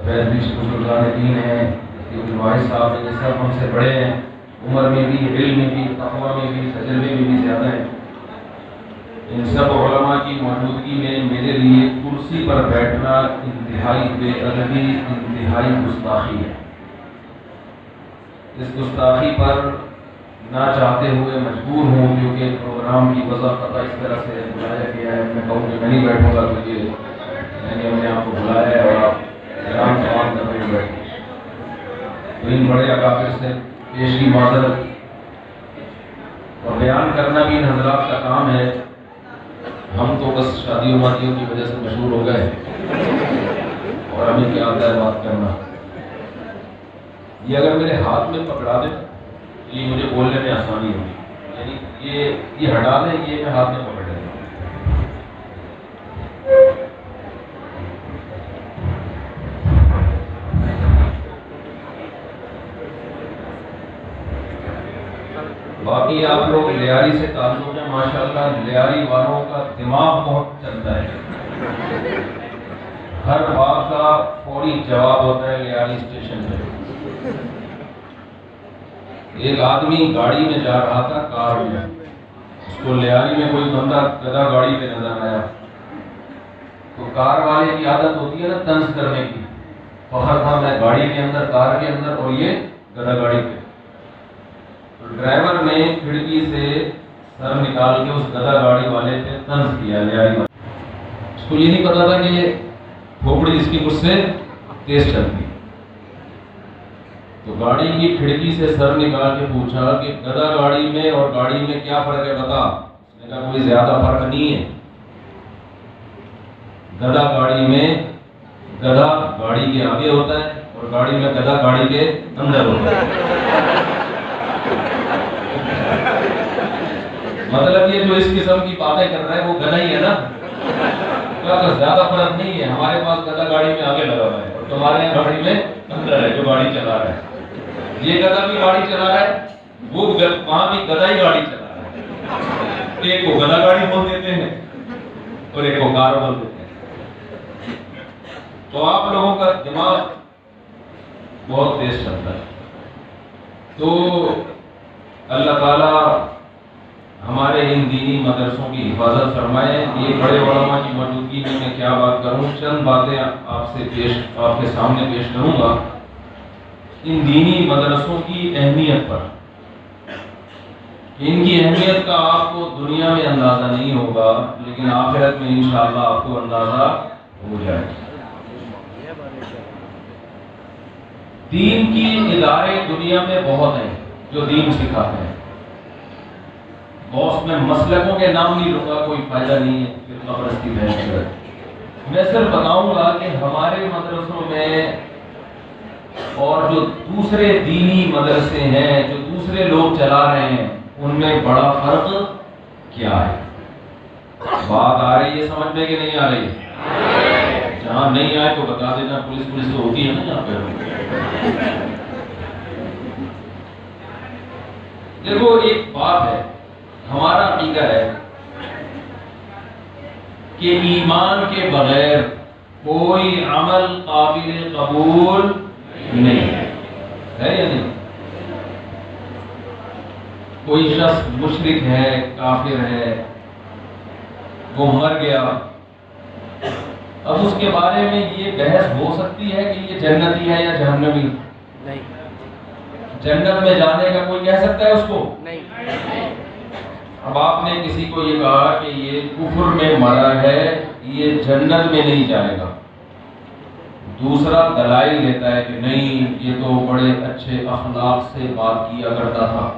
بزرگان دین ہیں، واحد صاحب ہیں، یہ سب ہم سے بڑے ہیں، عمر میں بھی، علم میں بھی، تقویٰ میں بھی، تجربے میں بھی زیادہ ہیں۔ ان سب علماء کی موجودگی میں میرے لیے کرسی پر بیٹھنا انتہائی بے ادبی، انتہائی گستاخی ہے۔ اس گستاخی پر نہ چاہتے ہوئے مجبور ہوں، کیونکہ پروگرام کی وضاحت اس طرح سے بلایا گیا ہے۔ میں کہوں کہ میں نہیں بیٹھوں گا تو یہ میں نے اپنے آپ کو بلایا ہے اور آپ احترام تمام کرنے میں بیٹھے۔ تو ان بڑے اکابر سے پیش کی معذرت، اور بیان کرنا بھی ان حضرات کا کام ہے۔ ہم تو بس شادیوں وادیوں کی وجہ سے مشہور ہو گئے اور ہمیں کیا آتا ہے بات کرنا۔ یہ اگر میرے ہاتھ میں پکڑا دیں تو یہ مجھے بولنے میں آسانی ہوگی، یعنی یہ ہٹا دیں، یہ میں ہاتھ میں پکڑ لیتا ہوں۔ باقی آپ لوگ لیاری سے تعلق ہے، ماشاءاللہ لیاری والوں کا دماغ بہت چلتا ہے، ہر بات کا فوری جواب ہوتا ہے لیاری اسٹیشن پہ۔ ایک آدمی گاڑی میں جا رہا تھا، کار میں، اس کو لیاری میں کوئی بندہ گدھا گاڑی پہ نظر آیا، تو کار والے کی عادت ہوتی ہے نا طنز کرنے کی، فخر تھا میں گاڑی کے اندر، کار کے اندر، اور یہ گدھا گاڑی پہ۔ ڈرائیور نے کھڑکی سے سر نکال کے اس گدھا گاڑی والے پہ طنز کیا، لیاری والے۔ اس کو یہ نہیں پتا تھا کہ کھوپڑی اس کی مجھ سے تیز چلتی۔ تو گاڑی کی کھڑکی سے سر نکال کے پوچھا کہ گدھا گاڑی میں اور گاڑی میں کیا فرق ہے بتا۔ اس نے کہا کوئی زیادہ فرق نہیں ہے، گدھا گاڑی میں گدھا گاڑی کے آگے ہوتا ہے اور گاڑی میں گدھا گاڑی کے اندر ہوتا ہے۔ مطلب یہ جو اس قسم کی باتیں کر رہا ہے وہ گدھا ہی ہے نا، زیادہ فرق نہیں ہے، ہمارے پاس گدھا گاڑی میں آگے لگا ہوا ہے اور تمہارے یہاں گاڑی میں اندر ہے جو گاڑی چلا رہا ہے۔ یہ گدھا بھی گاڑی چلا رہا ہے، وہ وہاں بھی گدھا ہی گاڑی چلا رہا ہے۔ ایک کو گدھا گاڑی بول دیتے ہیں اور ایک کو کار بول دیتے ہیں۔ تو آپ لوگوں کا دماغ بہت تیز چلتا ہے۔ تو اللہ تعالیٰ ہمارے ان دینی مدرسوں کی حفاظت فرمائے۔ یہ بڑے علماء کی موجودگی میں کیا بات کروں، چند باتیں آپ کے سامنے پیش کروں گا ان دینی مدرسوں کی اہمیت پر۔ ان کی اہمیت کا آپ کو دنیا میں اندازہ نہیں ہوگا، لیکن آخرت میں انشاءاللہ آپ کو اندازہ ہو جائے گا۔ دین کی ادارے دنیا میں بہت ہیں جو دین سکھاتے ہیں، بہت میں مسلکوں کے نام نہیں لوں گا، کوئی فائدہ نہیں ہے فرقہ پرستی میں صرف بتاؤں گا کہ ہمارے مدرسوں میں اور جو دوسرے دینی مدرسے ہیں جو دوسرے لوگ چلا رہے ہیں ان میں بڑا فرق کیا ہے۔ بات آ رہی ہے سمجھ میں کہ نہیں آ رہی ہے؟ جہاں نہیں آئے تو بتا دینا، پولیس تو ہوتی ہے نا یہاں پہ۔ دیکھو ایک بات ہے، ہمارا عقیدہ ہے کہ ایمان کے بغیر کوئی عمل قابل قبول نہیں ہے یا نہیں؟ کوئی شخص مشرک ہے، کافر ہے، وہ مر گیا، اب اس کے بارے میں یہ بحث ہو سکتی ہے کہ یہ جنتی ہے یا جہنمی؟ نہیں۔ جنت میں جانے کا کوئی کہہ سکتا ہے اس کو؟ نہیں۔ اب آپ نے کسی کو یہ کہا کہ یہ کفر میں مرا ہے، یہ جنت میں نہیں جائے گا، دوسرا دلائل دیتا ہے کہ نہیں یہ تو بڑے اچھے اخلاق سے بات کیا کرتا تھا،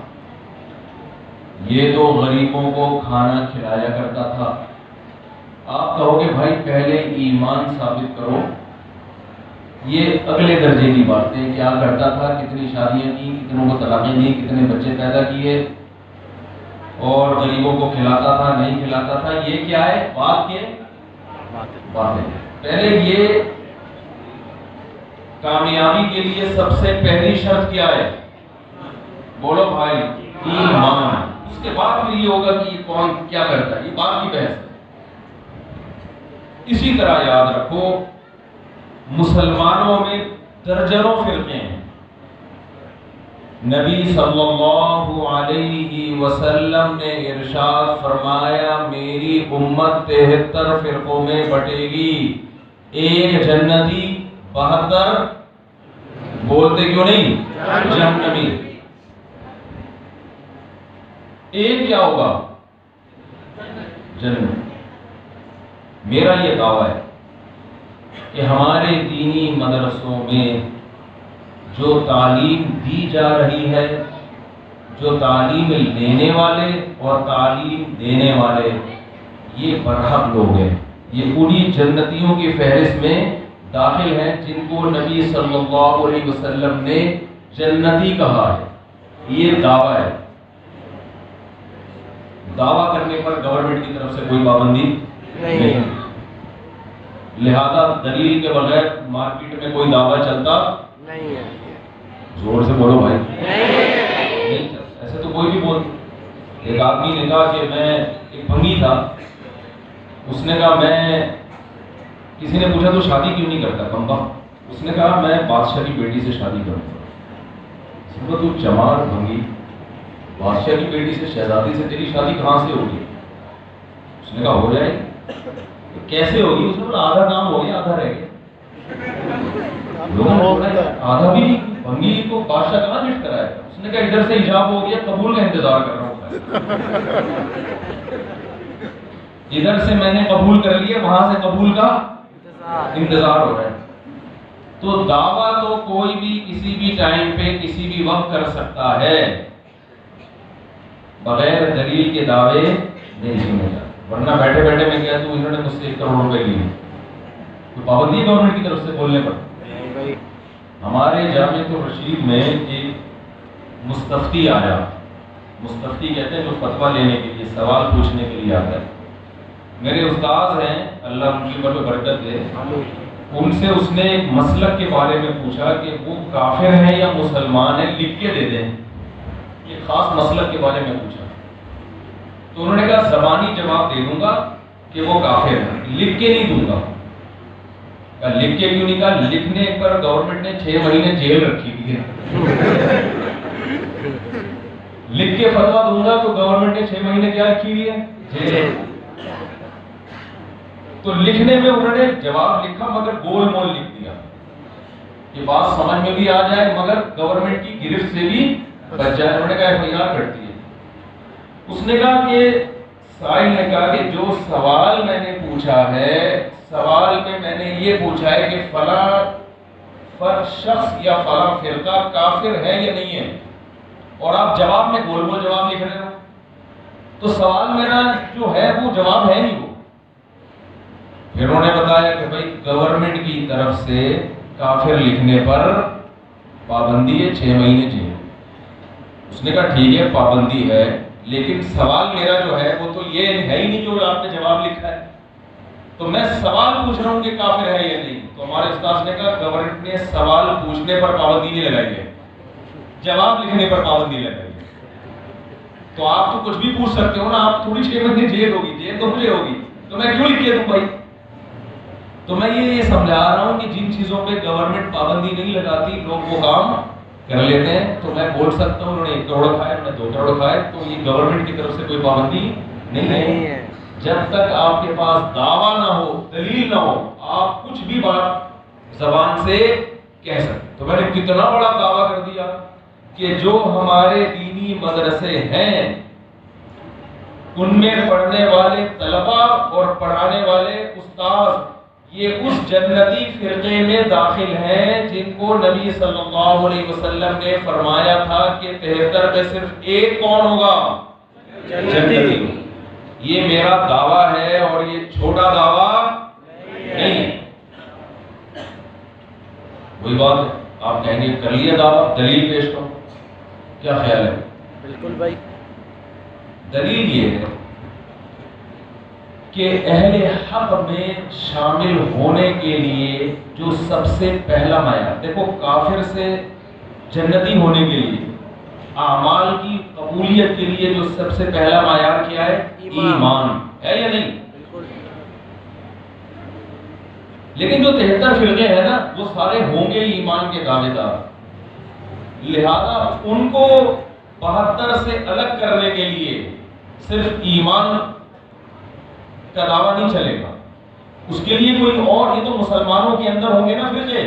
یہ تو غریبوں کو کھانا کھلایا کرتا تھا۔ آپ کہو کہ بھائی پہلے ایمان ثابت کرو، یہ اگلے درجے کی باتیں، کیا کرتا تھا، کتنی شادیاں کی، کتنوں کو طلاقیں دی، کتنے بچے پیدا کیے، اور غریبوں کو کھلاتا تھا نہیں کھلاتا تھا، یہ کیا ہے بات کے باتیں۔ پہلے یہ کامیابی کے لیے سب سے پہلی شرط کیا ہے؟ بولو بھائی، ایمان۔ اس کے بعد پھر یہ ہوگا کہ یہ کون کیا کرتا ہے، یہ بات کی بحث ہے۔ اسی طرح یاد رکھو مسلمانوں میں درجنوں فرقے ہیں. نبی صلی اللہ علیہ وسلم نے ارشاد فرمایا میری امت 73 فرقوں میں بٹے گی، ایک جنتی 72 بولتے کیوں نہیں جہنمی. ایک کیا ہوگا؟ جنت. میرا یہ دعویٰ ہے کہ ہمارے دینی مدرسوں میں جو تعلیم دی جا رہی ہے، جو تعلیم لینے والے اور تعلیم دینے والے، یہ برحق لوگ ہیں. یہ پوری جنتیوں کی فہرست میں داخل ہیں جن کو نبی صلی اللہ علیہ وسلم نے جنتی کہا ہے. یہ دعویٰ ہے. دعویٰ کرنے پر گورنمنٹ کی طرف سے کوئی پابندی نہیں. لہذا دلیل کے بغیر مارکیٹ میں کوئی دعویٰ چلتا نہیں ہے. زور سے بولو بھائی. نہیں چلتا. ایسے تو کوئی بھی بول. ایک آدمی نے کہا کہ میں ایک بھنگی تھا، اس نے کہا میں، کسی نے پوچھا تو شادی کیوں نہیں کرتا کمبا؟ اس نے کہا میں بادشاہ کی بیٹی سے شادی کروں گا. اس نے کہا تو چمار بھنگی، بادشاہ کی بیٹی سے، شہزادی سے تیری شادی کہاں سے ہوگی؟ اس نے کہا ہو جائے. کیسے ہوگی؟ اس نے کہا آدھا کام ہو گیا آدھا رہ گیا. لوگوں نے آدھا بھی نہیں. بھنگی کو بادشاہ کہاں لفٹ کرائے گا؟ اس نے کہا ادھر سے ایجاب ہو گیا، قبول کا انتظار کر رہا ہوں. ادھر سے میں نے قبول کر لیا، وہاں سے قبول کا انتظار ہو رہا ہے. تو دعویٰ تو کوئی بھی کسی بھی ٹائم پہ کسی بھی وقت کر سکتا ہے، بغیر دلیل کے دعوے نہیں سنے جاتے. ورنہ بیٹھے بیٹھے میں کہہ دوں انہوں نے مجھ سے 1 کروڑ روپے لیے، کوئی پابندی ہے گورنمنٹ کی طرف سے بولنے پر؟ ہمارے جامعۃ الرشید میں ایک مستفتی آیا. مستفتی کہتے ہیں جو فتویٰ لینے کے لیے، سوال پوچھنے کے لیے آتا ہے. میرے استاذ ہیں، اللہ ان کی اوپر برکت دے. ان سے اس نے ایک مسلک کے بارے میں پوچھا کہ وہ کافر ہیں یا مسلمان ہیں، لکھ کے دے دیں. ایک خاص مسلک کے بارے میں پوچھا. تو انہوں نے کہا زبانی جواب دے دوں گا کہ وہ کافر ہیں، لکھ کے نہیں دوں گا. کہا لکھ کے کیوں نہیں؟ کہا لکھنے پر گورنمنٹ نے 6 مہینے جیل رکھی ہوئی ہے. لکھ کے فتویٰ دوں گا تو گورنمنٹ نے 6 مہینے کیا رکھی ہوئی ہے؟ جیل. تو لکھنے میں انہوں نے جواب لکھا مگر گول مول لکھ دیا کہ بات سمجھ میں بھی آ جائے مگر گورنمنٹ کی گرفت سے بھی بچ جائے. انہوں نے کہا FIR کرتی ہے. اس نے کہا کہ سائل نے کہا کہ جو سوال میں نے پوچھا ہے، سوال میں میں نے یہ پوچھا ہے کہ فلاں شخص یا فلاں فرقہ کافر ہے یا نہیں ہے، اور آپ جواب میں گول مول جواب لکھ رہے ہو، تو سوال میرا جو ہے وہ جواب ہے نہیں وہ. پھر انہوں نے بتایا کہ بھائی گورنمنٹ کی طرف سے کافر لکھنے پر پابندی ہے 6 مہینے جیل. اس نے کہا ٹھیک ہے پابندی ہے، لیکن سوال میرا جو ہے وہ تو یہ ہے ہی نہیں جو آپ نے جواب لکھا ہے. تو میں سوال پوچھ رہا ہوں کہ کافر ہے یا نہیں. تو ہمارے استاد نے کہا گورنمنٹ نے سوال پوچھنے پر پابندی نہیں لگائی ہے، جواب لکھنے پر پابندی لگائی ہے. تو آپ تو کچھ بھی پوچھ سکتے ہو نا، آپ تھوڑی 6 مہینے جیل ہوگی، جیل تو مجھے ہوگی، تو میں کیوں لکھ کے دوں بھائی؟ تو میں یہ سمجھا رہا ہوں کہ جن چیزوں پہ گورنمنٹ پابندی نہیں لگاتی لوگ وہ کام کر لیتے ہیں. تو میں بول سکتا ہوں انہوں نے 1 کروڑ کھائے، انہوں نے 2 کروڑ کھائے، تو یہ گورنمنٹ کی طرف سے کوئی پابندی نہیں ہے. جب تک آپ کے پاس دعویٰ نہ ہو، دلیل نہ ہو، آپ کچھ بھی بات زبان سے کہہ سکتے. تو میں نے کتنا بڑا دعویٰ کر دیا کہ جو ہمارے دینی مدرسے ہیں ان میں پڑھنے والے طلباء اور پڑھانے والے استاد یہ اس جنتی فرقے میں داخل ہیں جن کو نبی صلی اللہ علیہ وسلم نے فرمایا تھا کہ 73 میں صرف ایک کون ہوگا؟ جنتی. یہ میرا دعویٰ ہے اور یہ چھوٹا دعویٰ نہیں. وہی بات ہے، آپ کہیں گے کر لیا دعویٰ، دلیل پیش کرو. کیا خیال ہے؟ بالکل بھائی. دلیل یہ ہے کہ اہل حق میں شامل ہونے کے لیے جو سب سے پہلا معیار، دیکھو کافر سے جنتی ہونے کے لیے اعمال کی قبولیت کے لیے جو سب سے پہلا معیار کیا ہے؟ ایمان ہے یا نہیں؟ لیکن جو 73 فرقے ہیں نا وہ سارے ہوں گے ایمان کے دعوے دار، لہذا ان کو 72 سے الگ کرنے کے لیے صرف ایمان کا دعویٰ نہیں چلے گا، اس کے لیے کوئی اور، یہ تو مسلمانوں کے اندر ہوں گے نا فرقے.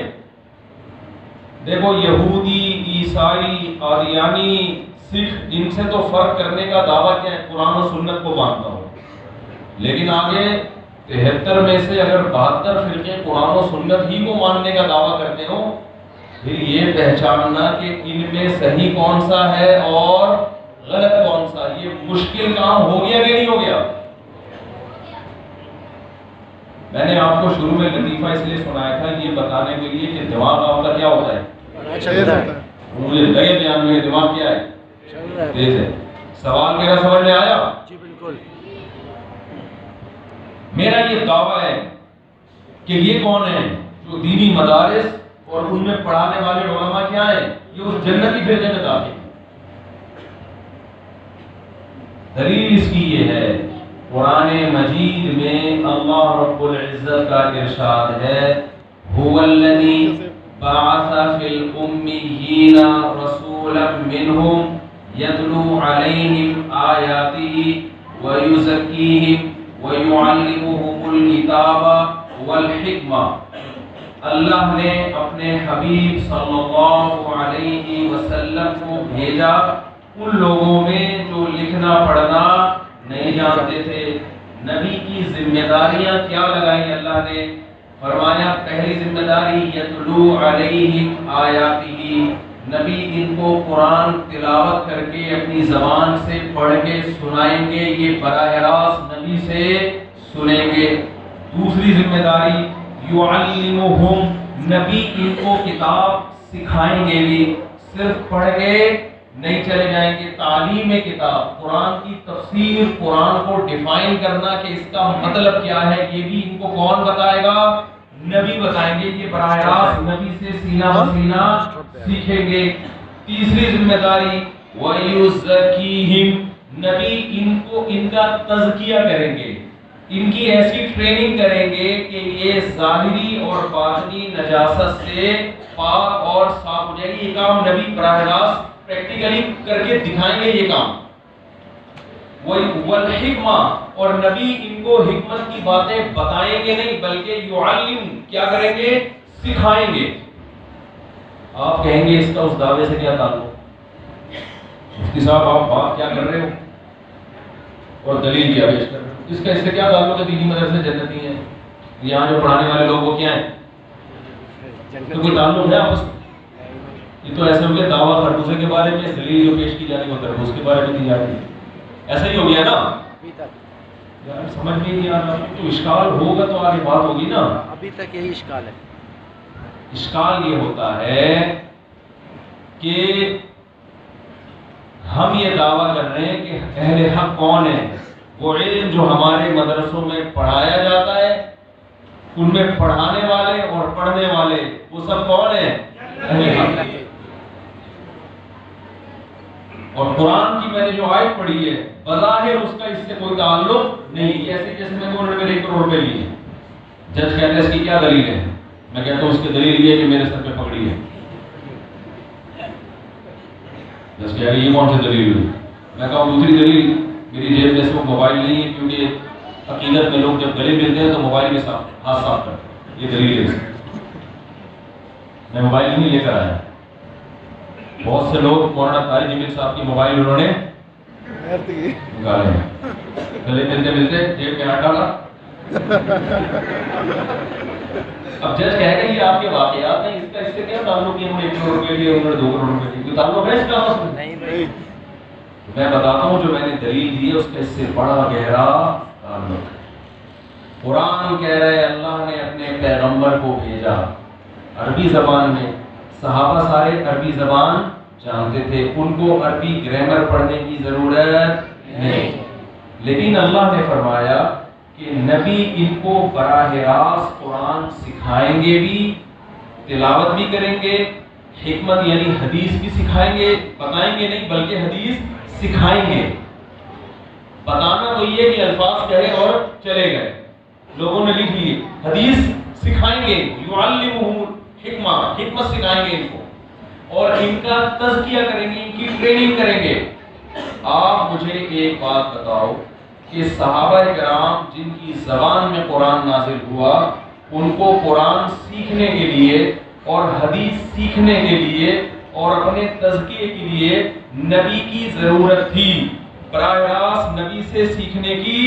دیکھو یہودی، عیسائی، قادیانی، سکھ، ان سے تو فرق کرنے کا دعویٰ کیا ہے؟ قرآن و سنت کو مانتا ہوں. لیکن آگے 73 میں سے اگر 72 فرقے قرآن و سنت ہی کو ماننے کا دعویٰ کرتے ہو، پھر یہ پہچاننا کہ ان میں صحیح کون سا ہے اور غلط کون سا، یہ مشکل کام ہو گیا کہ نہیں ہو گیا؟ میں نے آپ کو شروع میں لطیفہ اس لیے سنایا تھا یہ بتانے کے لیے کہ دماغ آپ کا کیا ہوتا ہے، مجھے نئے بیان میں دماغ کیا ہے، تیز ہے. سوال میرا سمجھ میں آیا؟ جی بالکل. میرا یہ دعویٰ ہے کہ یہ کون ہے جو دینی مدارس اور ان میں پڑھانے والے علماء کیا ہیں، یہ اس جنتی فرقے میں داخل. دلیل اس کی یہ ہے، قرآن مجید میں اللہ رب العزت کا ارشاد ہے، هو الذی بعث فی الأمیین رسولا منہم یتلو علیہم آیاتہ ویزکیہم وَيُعَلِّمُهُمُ الْكِتَابَ وَالْحِکْمَةَ. اللہ نے اپنے حبیب صلی اللہ علیہ وسلم کو بھیجا ان لوگوں میں جو لکھنا پڑھنا نہیں جانتے تھے. نبی کی ذمہ داریاں کیا لگائیں اللہ نے؟ فرمایا پہلی ذمہ داری یتلو علیہم آیاتہ، نبی ان کو قرآن تلاوت کر کے اپنی زبان سے پڑھ کے سنائیں گے، یہ براہ راست نبی سے سنیں گے. دوسری ذمہ داری یعلمہم، نبی ان کو کتاب سکھائیں گے بھی، صرف پڑھ کے نہیں چلے جائیں گے. تعلیم کتاب، قرآن کی تفسیر، قرآن کو ڈیفائن کرنا کہ اس کا مطلب کیا ہے، یہ بھی ان کو کون بتائے گا؟ نبی بتائیں گے. یہ براہ راست نبی سے سینہ بہ سینہ سیکھیں گے. تیسری ذمہ داری وَيُزَكِّيهِمْ، نبی ان کو ان کا تزکیہ کریں گے، ان کی ایسی ٹریننگ کریں گے کہ یہ ظاہری اور باطنی نجاست سے پاک اور صاف ہو جائے گی. یہ کام نبی براہ راست پریکٹیکلی کر کے دکھائیں گے. یہ کام والحکمہ، اور نبی ان کو حکمت کی باتیں بتائیں گے نہیں بلکہ یعلم، کیا کریں گے؟ سکھائیں گے. آپ کہیں گے اس کا اس دعوے سے کیا تعلق؟ مفتی صاحب آپ بات کیا کر رہے ہو اور دلیل کیا پیش کر رہے ہو؟ اس کا اس سے کیا تعلق ہے؟ دینی مدرسے جنتی ہیں، یہاں جو پڑھانے والے لوگ وہ کیا ہیں؟ تو کوئی تعلق ہے آپس میں؟ یہ تو ایسے ہو گیا دعویٰ خربوزے کے بارے میں، دلیل جو پیش کی جا رہی ہے وہ تربوز کے بارے میں دی جا رہی ہے. ایسا ہی ہو گیا نا یار، سمجھ میں نہیں آ رہا. تو اشکال ہوگا تو آگے بات ہوگی نا. ابھی تک یہی اشکال ہے. اشکال یہ ہوتا ہے کہ ہم یہ دعویٰ کر رہے ہیں کہ اہل حق کون ہے؟ وہ علم جو ہمارے مدرسوں میں پڑھایا جاتا ہے، ان میں پڑھانے والے اور پڑھنے والے وہ سب کون ہیں؟ اہل حق. اور قرآن کی میں نے جو آیت پڑھی ہے بظاہر اس کا اس سے کوئی تعلق نہیں. جیسے میں انہوں نے میرے 1 کروڑ روپے لیے، جج کہتے ہیں اس کی کیا دلیل ہے؟ میں کہتا ہوں اس کی دلیل یہ ہے کہ میرے سر پہ پگڑی ہے. جج کہہ رہی یہ کون سی دلیل ہوئی؟ میں کہا دوسری دلیل میری جیب میں صرف موبائل نہیں ہے، کیونکہ عقیدت میں لوگ جب گلے ملتے ہیں تو موبائل کے ساتھ ہاتھ صاف کرتے ہیں. یہ دلیل ہے. میں موبائل نہیں لے کر آیا. بہت سے لوگ مولانا طارق جمیل صاحب کی موبائل انہوں نے نکالے ہیں، گلے ملتے ملتے جیب میں ہاتھ ڈالا. اب جج کہے گا یہ آپ کے واقعات ہیں، اس کا اس سے کیا تعلق ہے؟ انہوں نے 1 کروڑ روپے لیے، انہوں نے 2 کروڑ روپے لیے، کوئی تعلق ہے اس کا آپس میں؟ نہیں. میں بتاتا ہوں جو میں نے دلیل دی ہے اس کا اس سے بڑا گہرا تعلق ہے. قرآن کہہ رہے اللہ نے اپنے پیغمبر کو بھیجا عربی زبان میں. صحابہ سارے عربی زبان جانتے تھے، ان کو عربی گرامر پڑھنے کی ضرورت نہیں. لیکن اللہ نے فرمایا کہ نبی ان کو براہ راست قرآن سکھائیں گے بھی، تلاوت بھی کریں گے، حکمت یعنی حدیث بھی سکھائیں گے. بتائیں گے نہیں بلکہ حدیث سکھائیں گے. بتانا تو یہ کہ الفاظ کہے اور چلے گئے، لوگوں نے لکھ لیے. حدیث سکھائیں گے ان کو، یعلمہم الحکمہ، حکمت سکھائیں گے ان کو، اور ان کا تزکیہ کریں گے، ان کی ٹریننگ کریں گے۔ آپ مجھے ایک بات بتاؤ کہ صحابہ کرام جن کی زبان میں قرآن نازل ہوا، ان کو قرآن سیکھنے کے لیے اور حدیث سیکھنے کے لیے اور اپنے تزکیے کے لیے نبی کی ضرورت تھی، براہ راست نبی سے سیکھنے کی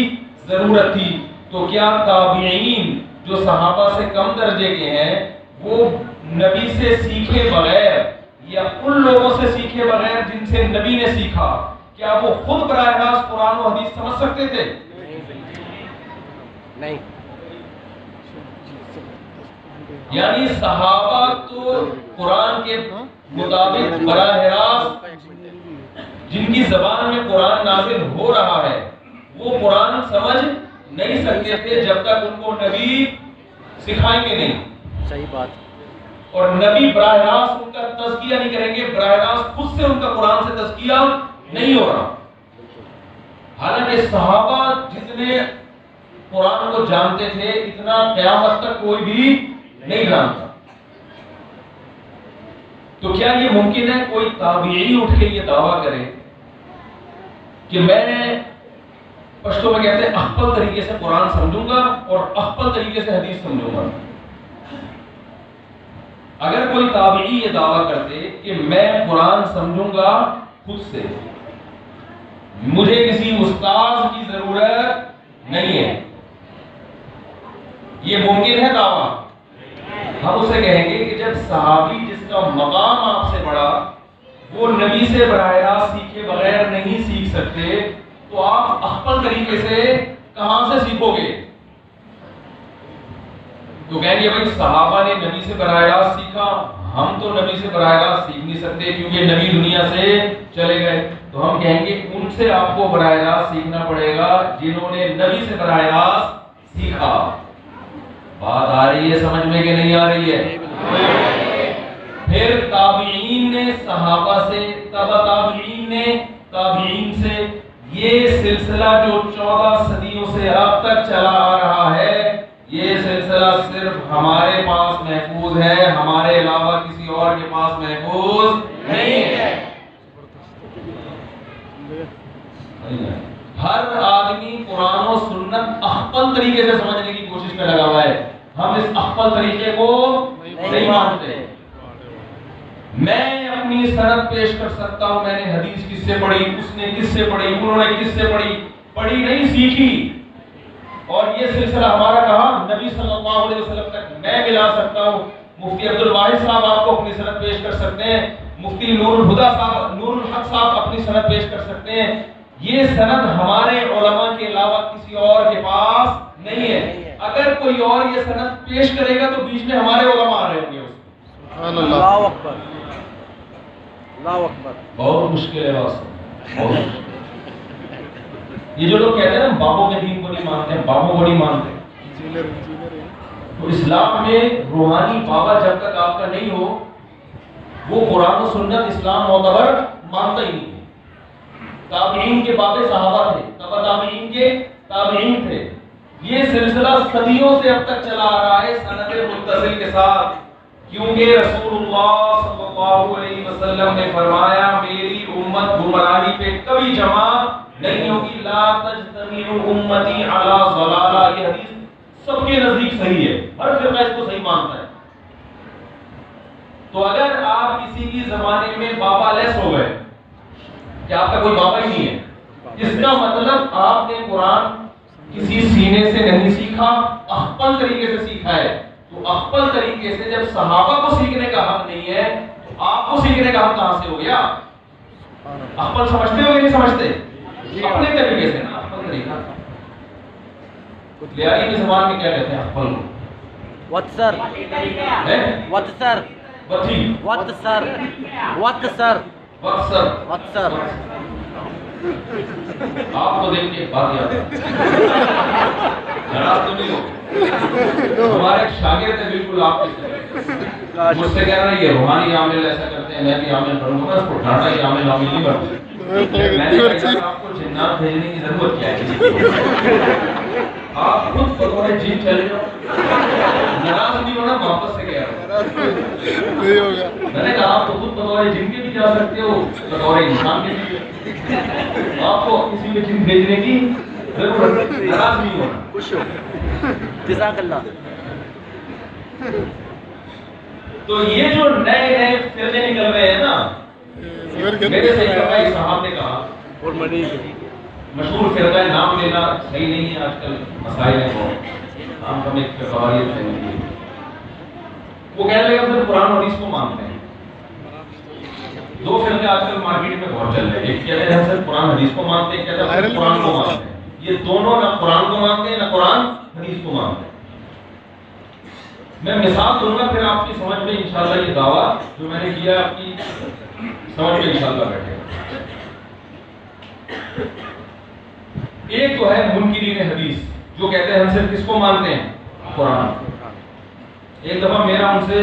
ضرورت تھی۔ تو کیا تابعین جو صحابہ سے کم درجے کے ہیں وہ نبی سے سیکھے بغیر یا ان لوگوں سے سیکھے بغیر جن سے نبی نے سیکھا، کیا وہ خود براہ راست قرآن و حدیث سمجھ سکتے تھے؟ نہیں۔ یعنی صحابہ تو قرآن کے مطابق براہ راست جن کی زبان میں قرآن نازل ہو رہا ہے وہ قرآن سمجھ نہیں سکتے تھے جب تک ان کو نبی سکھائیں گے نہیں۔ صحیح بات۔ اور نبی براہ راست ان کا تزکیہ نہیں کریں گے، براہ راست خود سے ان کا قرآن سے تزکیہ نہیں ہو رہا۔ حالانکہ صحابہ جتنے قرآن کو جانتے تھے اتنا قیامت تک کوئی بھی نہیں جانتا۔ تو کیا یہ ممکن ہے کوئی تابعی اٹھ کے یہ دعویٰ کرے کہ میں نے پشتو میں کہتے ہیں اخپل طریقے سے قرآن سمجھوں گا اور اخپل طریقے سے حدیث سمجھوں گا؟ اگر کوئی تابعی یہ دعویٰ کرتے کہ میں قرآن سمجھوں گا خود سے، مجھے کسی استاذ کی ضرورت نہیں ہے، یہ ممکن ہے دعویٰ؟ ہم اسے کہیں گے کہ جب صحابی جس کا مقام آپ سے بڑا وہ نبی سے براہ راست سیکھے بغیر نہیں سیکھ سکتے تو آپ اخپل طریقے سے کہاں سے سیکھو گے؟ تو کہیں گے بھائی صحابہ نے نبی سے براہ راست سیکھا، ہم تو نبی سے براہ راست سیکھ نہیں سکتے کیونکہ نبی دنیا سے چلے گئے۔ تو ہم کہیں گے ان سے آپ کو براہ راست سیکھنا پڑے گا جنہوں نے نبی سے براہ راست سیکھا۔ بات آ رہی ہے سمجھ میں کہ نہیں آ رہی ہے؟ پھر تابعین نے صحابہ سے، تبع تابعین نے تابعین سے، یہ سلسلہ جو 14 صدیوں سے اب تک چلا آ رہا ہے یہ سلسلہ صرف ہمارے پاس محفوظ ہے، ہمارے علاوہ کسی اور کے پاس محفوظ نہیں ہے۔ ہر آدمی قرآن و سنت اخپل طریقے سے سمجھنے کی کوشش میں لگا ہوا ہے، ہم اس اخپل طریقے کو نہیں مانتے۔ میں اپنی سند پیش کر سکتا ہوں، میں نے حدیث کس سے پڑھی، اس نے کس سے پڑھی، انہوں نے کس سے پڑھی نہیں، سیکھی۔ اور یہ سلسلہ ہمارا کہاں؟ نبی صلی اللہ علیہ وسلم تک میں ملا سکتا ہوں۔ مفتی عبد الواحد صاحب آپ کو اپنی سند پیش کر سکتے ہیں، مفتی نور الحق صاحب اپنی سند پیش کر سکتے ہیں۔ یہ سند ہمارے علماء کے علاوہ کسی اور کے پاس نہیں ہے۔ اگر کوئی اور یہ سند پیش کرے گا تو بیچ میں ہمارے علماء آ رہے ہوں گے۔ اللہ اکبر، اللہ اکبر۔ بہت مشکل ہے واسطہ۔ یہ جو لوگ کہتے ہیں نا بابوں کے دین کو نہیں مانتے، بابوں کو نہیں مانتے، تو اسلام میں روحانی بابا جب تک آپ کا نہیں ہو وہ قرآن و سنت اسلام معتبر مانتا ہی نہیں۔ تابعین کے بابے صحابہ تھے، تبع تابعین کے تابعین تھے۔ یہ سلسلہ صدیوں سے اب تک چلا آ رہا ہے سند متصل کے ساتھ، کیونکہ رسول اللہ صلی اللہ علیہ وسلم نے فرمایا میری امت گمراہی پہ کبھی جمع نہیں ہوگی، لا تجتمع امتی علی ضلالہ۔ یہ حدیث سب کے نزدیک صحیح ہے، ہر فرقہ اس کو صحیح مانتا ہے۔ تو اگر آپ کسی کی زمانے میں بابا لیس ہو گئے کہ آپ کا کوئی بابا ہی نہیں ہے، اس کا مطلب آپ نے قرآن کسی سینے سے نہیں سیکھا، اخپل طریقے سے سیکھا ہے۔ تو اخپل طریقے سے جب صحابہ کو سیکھنے کا حق نہیں ہے تو آپ کو سیکھنے کا حق کہاں سے ہو گیا؟ اخپل سمجھتے ہو یا نہیں سمجھتے؟ اپنے طریقے سے نا، اخپل طریقہ۔ لیاری کی زبان میں کیا کہتے ہیں اخپل کو؟ واتسر واتسر وتھی واتسر واتسر واتسر واتسر۔ آپ کو دیکھ کے ایک بات یاد ہے، ناراض تو نہیں ہو، ہمارے ایک شاگرد ہے بالکل آپ کے طرح، مجھ سے کہہ رہا ہے یہ روحانی عامل ایسا کرتے ہیں، میں بھی عامل بنوں گا، اس کو ڈانٹا یہ عامل نہیں بنتا۔ میں نے کہا آپ کو جنات بھیجنے کی ضرورت کیا ہے؟ آپ خود بطور جن چلے جاؤ، ناراض نہیں ہونا، محبت سے کہہ رہا ہوں، نہیں ہوگا۔ میں نے کہا آپ تو خود بطور جن کے بھی جا سکتے ہو، بطور انسان کے بھی، آپ کو کسی میں جن بھیجنے کی ضرورت نہیں، ناراض نہیں ہونا، خوش ہو، جزاک اللہ۔ تو یہ جو نئے نئے فرقے نکل رہے ہیں نا، میرے سے ایک صاحب نے کہا، اور منی مشہور فرقہ ہے، نام لینا صحیح نہیں ہے، آج کل مسائل ہیں بہت، ہم ہمیں قواریت ہے، وہ کہنے لگے ہم قرآن اور حدیث کو مانتے ہیں۔ دو فرقے آج کل مارکیٹ میں بہت چل رہے ہیں، ایک کہتے ہیں ہم صرف قرآن حدیث کو مانتے ہیں، کہتے ہیں ہم صرف قرآن کو مانتے ہیں۔ یہ دونوں نہ قرآن کو مانتے ہیں نہ قرآن حدیث کو مانتے ہیں۔ میں مثال دوں گا، پھر آپ کی سمجھ میں انشاءاللہ یہ دعویٰ جو میں نے کیا آپ کی سمجھ میں انشاءاللہ بیٹھے گا۔ ایک تو ہے منکرین حدیث، جو کہتے ہیں ہم صرف کس کو مانتے ہیں؟ قرآن۔ ایک دفعہ میرا ان سے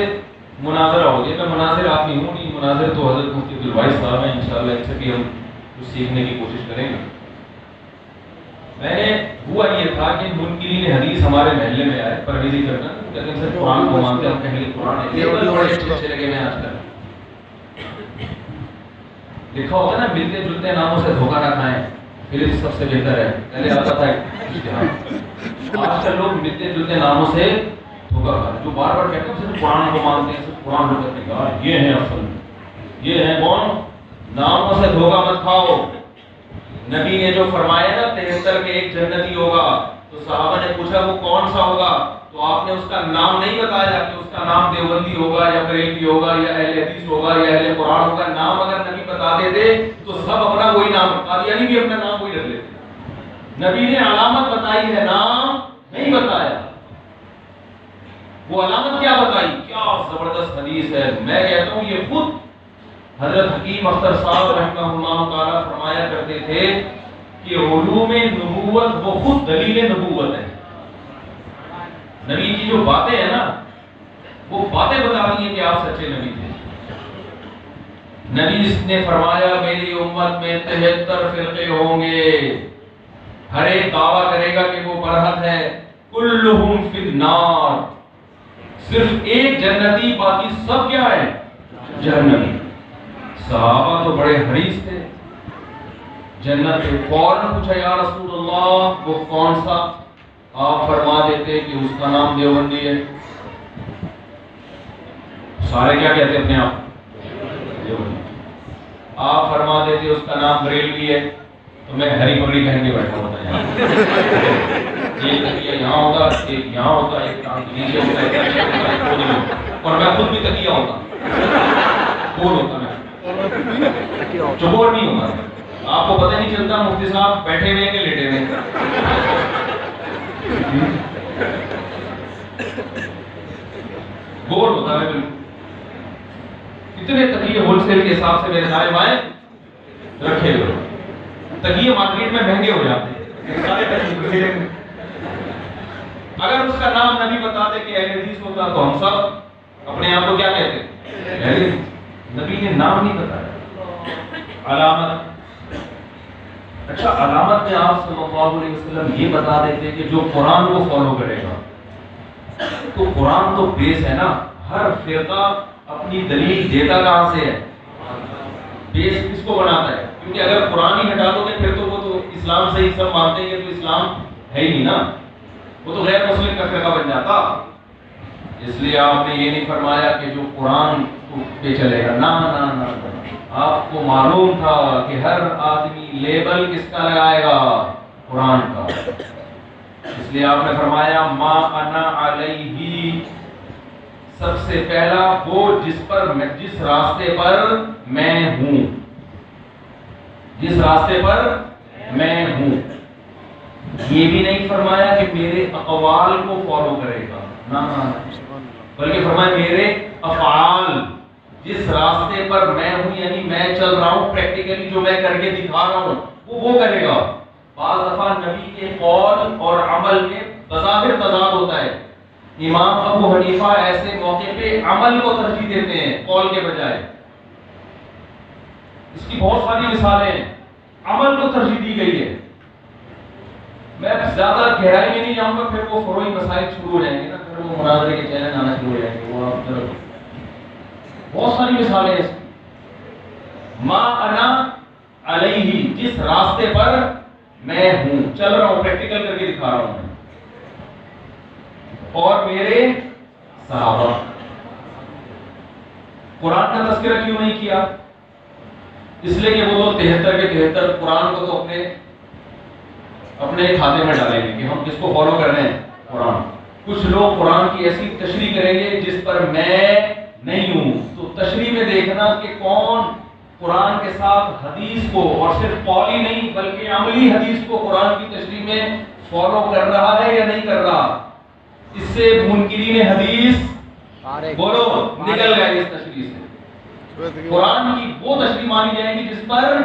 مناظرہ ہو گیا، میں مناظر آدمی ہوں نہیں، مناظر تو حضرت مفتی عبدالوائز صاحب ہیں، انشاءاللہ ان سے بھی ہم کچھ سیکھنے کی کوشش کریں گے۔ میں نے ہوا یہ تھا کہ منکرین حدیث ہمارے محلے میں آئے پرویزی کرنا، کہتے ہیں صرف قرآن کو مانتے ہیں، ہم کہیں قرآن ہے، یہ بڑے اچھے لگے میں آج کل لکھا ہوگا نا، ملتے جلتے ناموں سے دھوکہ نہ کھائیں، پھر سب سے بہتر ہے، پہلے آتا تھا اشتہار، آج کل لوگ ملتے جلتے ناموں سے دھوکہ کھائیں، جو بار بار کہتے ہیں صرف قرآن کو مانتے ہیں، صرف قرآن کو کہتے ہیں، یہ ہیں اصل میں، یہ ہیں کون؟ ناموں سے دھوکہ مت کھاؤ۔ نبی نے جو فرمایا نا 73 کے ایک جنتی ہوگا، تو صحابہ نے پوچھا وہ کون سا ہوگا، تو آپ نے اس کا نام نہیں بتایا کہ اس کا نام دیوبندی ہوگا یا بریلوی ہوگا یا اہل حدیث ہوگا یا اہل قرآن ہوگا۔ نام اگر نبی بتا دیتے تو سب اپنا وہی نام، قادیانی بھی اپنا نام وہی رکھ لیتے۔ نبی نے علامت بتائی ہے، نام نہیں بتایا۔ وہ علامت کیا بتائی؟ کیا زبردست حدیث ہے، میں کہتا ہوں یہ خود حضرت حکیم اختر صاحب رحمہ اللہ تعالیٰ فرمایا کرتے تھے کہ علوم نبوت وہ خود دلیل نبوت ہے۔ نبی کی جو باتیں ہیں نا، وہ باتیں بتا رہی ہیں کہ آپ سچے نبی تھے۔ نبی نے فرمایا میری امت میں 73 فرقے ہوں گے، ہر ایک دعویٰ کرے گا کہ وہ برحق ہے، کلہم فی النار، صرف ایک جنتی، باقی سب کیا ہے؟ جہنمی۔ صحابہ تو بڑے حریص تھے جنت کے، فوراً پوچھا یا رسول اللہ وہ کون سا؟ آپ فرما دیتے کہ اس کا نام دیوبندی ہے۔ سارے کیا کہتے اپنے آپ؟ دیوبندی۔ آپ فرما دیتے اس کا نام بریلوی ہے، تو میں ہری پگڑی پہن کے بیٹھا ہوتا یہاں، ایک تکیہ یہاں ہوتا، ایک یہاں ہوتا، ایک ٹانگ نیچے ہوتا، ایک نیچے ہوتا، ایک کونے میں، اور میں خود بھی تکیہ ہوتا، کون ہوتا میں، چبور نہیں ہوتا۔ آپ کو پتہ نہیں چلتا مفتی صاحب بیٹھے ہوئے کہ لیٹے ہوئے۔ گول ہوتا ہے بالکل۔ کتنے تکیے ہول سیل کے حساب سے میرے دائیں بائیں رکھے ہوئے، تکیے مارکیٹ میں مہنگے ہو جاتے ہیں سارے تکیے۔ اگر اس کا نام نبی بتا دے کہ اہل حدیث ہوتا تو ہم سب اپنے آپ کو کیا کہتے ہیں؟ نبی نے نام نہیں بتایا، علامت۔ اچھا علامت میں آپ صلی اللہ علیہ وسلم یہ بتا دیتے کہ جو قرآن کو فالو کرے گا، تو قرآن تو بیس ہے نا، ہر فرقہ اپنی دلیل دیتا کہاں سے ہے؟ بیس کس کو بناتا ہے؟ کیونکہ اگر قرآن ہی ہٹا دو گے پھر تو وہ تو اسلام سے ہی سب مانتے ہیں، تو اسلام ہے ہی نہیں نا، وہ تو غیر مسلم کا فرقہ بن جاتا۔ اس لیے آپ نے یہ نہیں فرمایا کہ جو قرآن پہ چلے گا، نہ نہ نہ، آپ کو معلوم تھا کہ ہر آدمی لیبل کس کا لگائے گا؟ قرآن کا۔ اس لیے آپ نے فرمایا ما انا علیہ، سب سے پہلا وہ جس راستے پر میں ہوں، جس راستے پر میں ہوں۔ یہ بھی نہیں فرمایا کہ میرے اقوال کو فالو کرے گا، نہ بلکہ فرمایا میرے افعال، جس راستے پر میں ہوں، یعنی میں چل رہا ہوں پریکٹیکلی جو میں کر کے دکھا رہا ہوں وہ کرے گا۔ بعض دفعہ نبی کے قول اور عمل میں بظاہر تضاد ہوتا ہے، امام ابو حنیفہ ایسے موقع پہ عمل کو ترجیح دیتے ہیں قول کے بجائے، اس کی بہت ساری مثالیں ہیں، عمل کو ترجیح دی گئی ہے۔ میں زیادہ گہرائی میں نہیں جاؤں گا، پھر وہ فروعی مسائل شروع ہو جائیں گے نا، پھر پھر وہ مناظرے کے چینل آنا شروع ہو جائیں گے. وہ آپ طرف بہت ساری مثالیں ہیں. ما انا علیہ، جس راستے پر میں ہوں، چل رہا ہوں، پریکٹیکل کر کے دکھا رہا ہوں. اور میرے صحابہ. قرآن کا تذکرہ کیوں نہیں کیا؟ اس لیے کہ وہ تو 73 کے 73 قرآن کو تو اپنے کھاتے میں ڈالیں گے کہ ہم کس کو فالو کر رہے ہیں، قرآن. کچھ لوگ قرآن کی ایسی تشریح کریں گے جس پر میں نہیں ہوں. تو تشریح میں دیکھنا کہ کون قرآن کے ساتھ حدیث کو، اور صرف قولی نہیں بلکہ عملی حدیث کو قرآن کی تشریح میں فالو کر رہا ہے یا نہیں کر رہا. اس سے منکرین حدیث بولو نکل گئے. اس تشریح سے قرآن کی وہ تشریح مانی جائے گی جس پر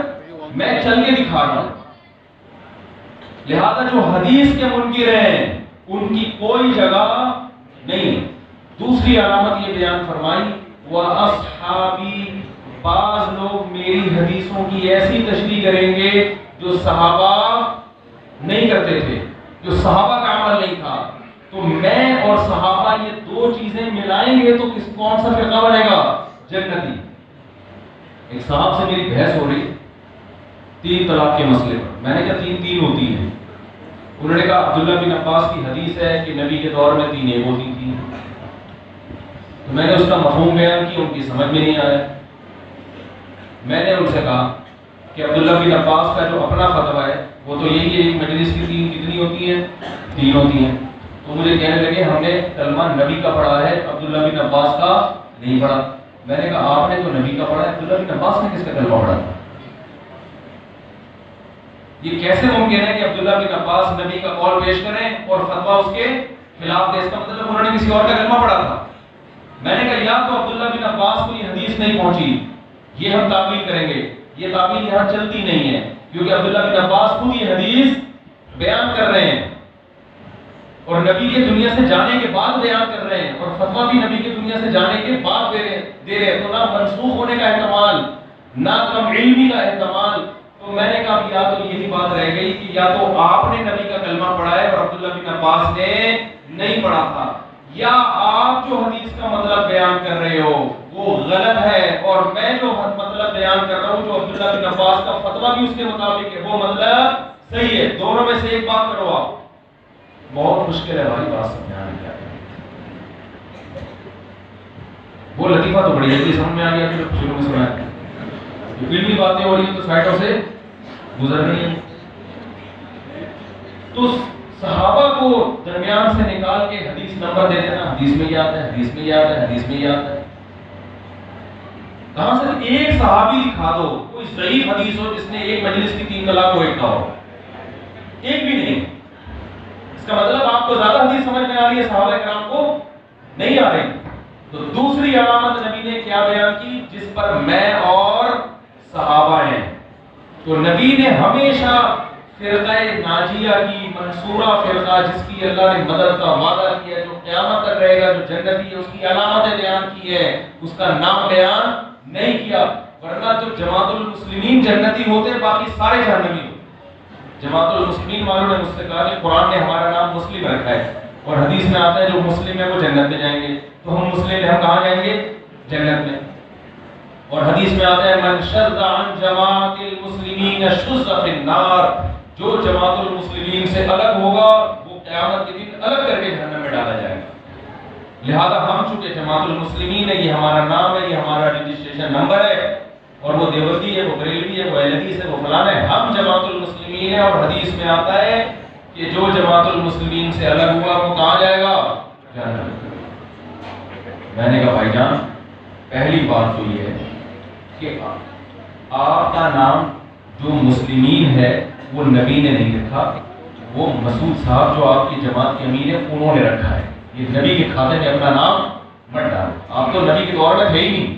میں چل کے دکھا رہا ہوں. لہذا جو حدیث کے منکر ہیں ان کی کوئی جگہ نہیں. دوسری علامت یہ بیان فرمائی وَأَصْحَابِي، بعض لوگ میری حدیثوں کی ایسی تشریح کریں گے جو صحابہ نہیں کرتے تھے، جو صحابہ کا عمل نہیں تھا. تو میں اور صحابہ یہ دو چیزیں ملائیں گے تو کون سا فرقہ بنے گا؟ جنتی. ایک صاحب سے میری بحث ہو رہی 3 طلاق کے مسئلے پر. میں نے کہا 3 ہوتی ہیں. انہوں نے کہا عبداللہ بن عباس کی حدیث ہے کہ نبی کے دور میں 3 ایک ہوتی تھیں. تو میں نے اس کا مفہوم بیان کیا، ان کی سمجھ میں نہیں آیا. میں نے ان سے کہا کہ عبداللہ بن عباس کا جو اپنا فتویٰ ہے وہ تو یہی ہے ایک مجلس کی 3 کتنی ہوتی ہیں؟ 3 ہوتی ہیں. تو مجھے کہنے لگے ہم نے کلمہ نبی کا پڑھا ہے، عبداللہ بن عباس کا نہیں پڑھا. میں نے کہا آپ نے تو نبی کا پڑھا ہے، عبداللہ بن عباس نے کس کا کلمہ پڑھا تھا؟ یہ کیسے ممکن ہے کہ عبداللہ بن عباس نبی کا قول پیش کریں اور فتویٰ اس کے خلاف دے؟ اس کا مطلب انہوں نے کسی اور کا کلمہ پڑھا تھا. میں نے کہا یا تو عبداللہ بن عباس کو یہ حدیث نہیں پہنچی، یہ ہم تعویل کریں گے. یہ تعویل یہاں چلتی نہیں ہے کیونکہ عبداللہ بن عباس خود یہ حدیث بیان کر رہے ہیں اور نبی کے دنیا سے جانے کے بعد بیان کر رہے ہیں، اور فتویٰ بھی نبی کے دنیا سے جانے کے بعد دے رہے ہیں. تو نہ منسوخ ہونے کا احتمال، نہ کم علمی کا احتمال. تو میں نے کہا یا تو یہی بات رہ گئی کہ یا تو آپ نے نبی کا کلمہ پڑھا ہے اور عبداللہ بن عباس نے نہیں پڑھا تھا، یا آپ جو حدیث کا مطلب بیان کر رہے ہو وہ غلط ہے اور میں جو مطلب بیان کر رہا ہوں جو عبداللہ بن عباس کا فتویٰ بھی اس کے مطابق ہے وہ مطلب صحیح ہے. دونوں میں سے ایک بات کرو آپ. بہت مشکل ہے بھائی بات سمجھانا. کیا وہ لطیفہ تو بڑی جلدی سمجھ میں آ گیا کہ شروع میں سنا ہے. علمی باتیں ہو رہی ہیں تو سائٹوں سے گزرنی ہے. تو صحابہ کو درمیان سے نکال کے حدیث نمبر دے دینا، حدیث میں یہ آتا ہے، حدیث میں یہ آتا ہے، حدیث میں یہ آتا ہے. کہاں سے ایک صحابی دکھا دو کوئی ضعیف حدیث ہو جس نے ایک مجلس کی 3 طلاق کو ایک کہا ہو، ایک بھی نہیں. اس کا مطلب آپ کو زیادہ حدیث سمجھ میں آ رہی ہے، صحابہ کرام کو نہیں آ رہی. تو دوسری علامت نبی نے کیا بیان کی؟ جس پر میں اور صحابہ ہیں. تو نبی نے ہمیشہ فرقہ ناجیہ کی، منصورہ فرقہ جس کی اللہ نے مدد کا وعدہ کیا، جو قیامت تک رہے گا، جو جنتی ہے، اس کی علامتیں بیان کی ہے، اس کا نام بیان نہیں کیا. ورنہ جو جماعت المسلمین جنتی ہوتے ہیں باقی سارے جہنمی ہوتے. جماعت المسلمین والوں نے مجھ سے کہا کہ قرآن نے ہمارا نام مسلم رکھا ہے اور حدیث میں آتا ہے جو مسلم ہے وہ جنت میں جائیں گے. تو ہم مسلم ہیں، ہم کہاں جائیں گے؟ جنت میں. اور حدیث میں آتا ہے من شذ عن جماعت المسلمین شذ فی النار، جو جماعت المسلمین سے الگ ہوگا وہ قیامت کے دن الگ کر کے جہنم میں ڈالا جائے گا. لہذا ہم چونکہ جماعت المسلمین ہے، یہ ہمارا نام ہے، یہ ہمارا رجسٹریشن نمبر ہے، اور وہ دیوبندی ہے، وہ بریلوی ہے، وہ اہل حدیث ہے، وہ فلاں ہے، ہم جماعت المسلمین ہیں. اور حدیث میں آتا ہے کہ جو جماعت المسلمین سے الگ ہوا وہ کہاں جائے گا؟ جہنم. میں نے کہا بھائی جان پہلی بات تو یہ ہے کہ آپ کا نام جو مسلمین ہے وہ نبی نے نہیں رکھا، وہ مسعود صاحب جو آپ کی جماعت کے امیر ہیں انہوں نے رکھا ہے. یہ نبی کے کھاتے میں اپنا نام مت ڈالو. آپ تو نبی کے دور میں تھے ہی نہیں.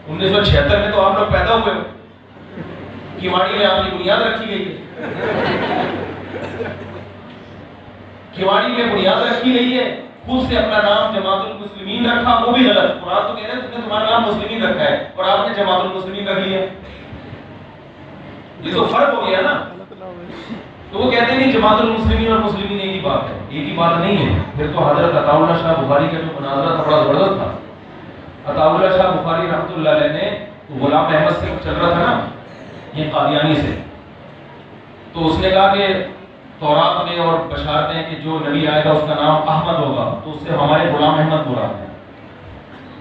1976 میں تو آپ لوگ پیدا ہوئے ہو. کیواڑی میں آپ کی بنیاد رکھی گئی ہے. کیواڑی میں بنیاد رکھی گئی ہے. خود سے اپنا نام جماعت المسلمین رکھا، وہ بھی غلط. قرآن تو کہہ رہے ہیں تم نے تمہارا نام مسلمین رکھا ہے اور آپ نے جماعت المسلمین رکھ لیا. یہ تو فرق ہو گیا نا. تو وہ کہتے ہیں نہیں جماعت المسلمین اور مسلمین ایک ہی بات ہے، ایک ہی بات نہیں ہے. پھر تو حضرت عطا اللہ شاہ بخاری کا جو مناظرہ تھا بڑا زبردست تھا. عطا اللہ شاہ بخاری رحمۃ اللہ علیہ نے غلام احمد سے چل رہا تھا نا یہ قادیانی سے، تو اس نے کہا کہ تورات میں اور بشارتیں کہ جو نبی آئے گا اس کا نام احمد ہوگا، تو اس سے ہمارے غلام احمد مراد ہے.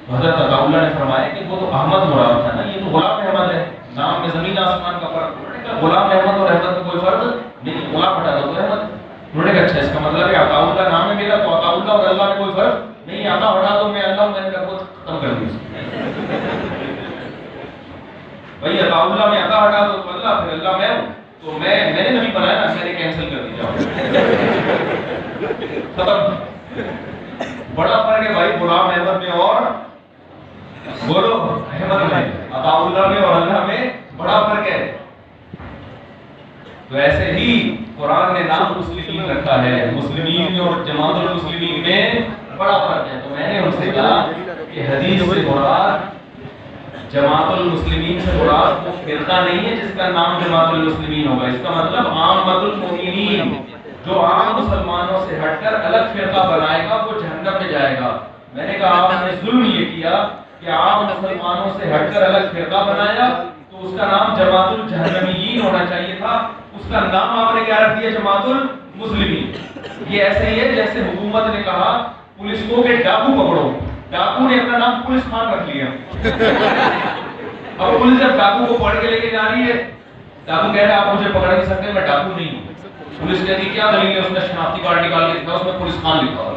تو حضرت عطا اللہ نے فرمایا کہ وہ تو احمد مراد تھا نا، یہ تو غلام احمد ہے، نام میں زمین آسمان کا فرق. انہوں نے کہا غلام احمد اور احمد میں کوئی فرق نہیں، غلام ہٹا دو تو احمد. انہوں نے کہا اچھا اس کا مطلب ہے عطا اللہ نام ہے میرا، تو عطا اللہ اور اللہ میں کوئی فرق نہیں، عطا ہٹا دو میں اللہ ہوں، میں نے کہا ختم کر دی بھائی. عطا اللہ میں عطا ہٹا دو تو اللہ، پھر اللہ میں ہوں، تو میں نے نبی بنایا نا، میں نے کینسل کر دی جاؤ ختم. بڑا فرق ہے بھائی غلام احمد میں اور بولو احمد میں، عطا اللہ میں اور اللہ میں بڑا فرق ہے. تو ایسے ہی قرآن نے نام مسلمین رکھا ہے، مسلمین اور جماعت المسلمین میں بڑا فرق ہے. تو میں نے ان سے کہا کہ حدیث سے مراد جماعت المسلمین سے مراد وہ فرقہ نہیں ہے جس کا نام جماعت المسلمین ہوگا، اس کا مطلب عامۃ المؤمنین، جو عام مسلمانوں سے ہٹ کر الگ فرقہ بنائے گا وہ جہنم میں جائے گا. میں نے کہا آپ نے ظلم یہ کیا کہ عام مسلمانوں سے ہٹ کر الگ فرقہ بنایا، تو اس کا نام جماعت الجہنمیین ہونا چاہیے تھا، اس کا نام آپ نے کیا رکھ دیا جماعت المسلمین. یہ ایسے ہی ہے جیسے حکومت نے کہا پولیس کو کہ ڈاکو پکڑو، ڈاکو نے اپنا نام پولیس خان رکھ لیا. اب پولیس جب ڈاکو کو پکڑ کے لے کے جا رہی ہے، ڈاکو کہہ رہا ہے آپ مجھے پکڑ نہیں سکتے، میں ڈاکو نہیں ہوں. پولیس کہتی کیا دلیل ہے؟ اس نے شناختی کارڈ نکال کے دکھا، اس میں پولیس خان لکھا ہوا،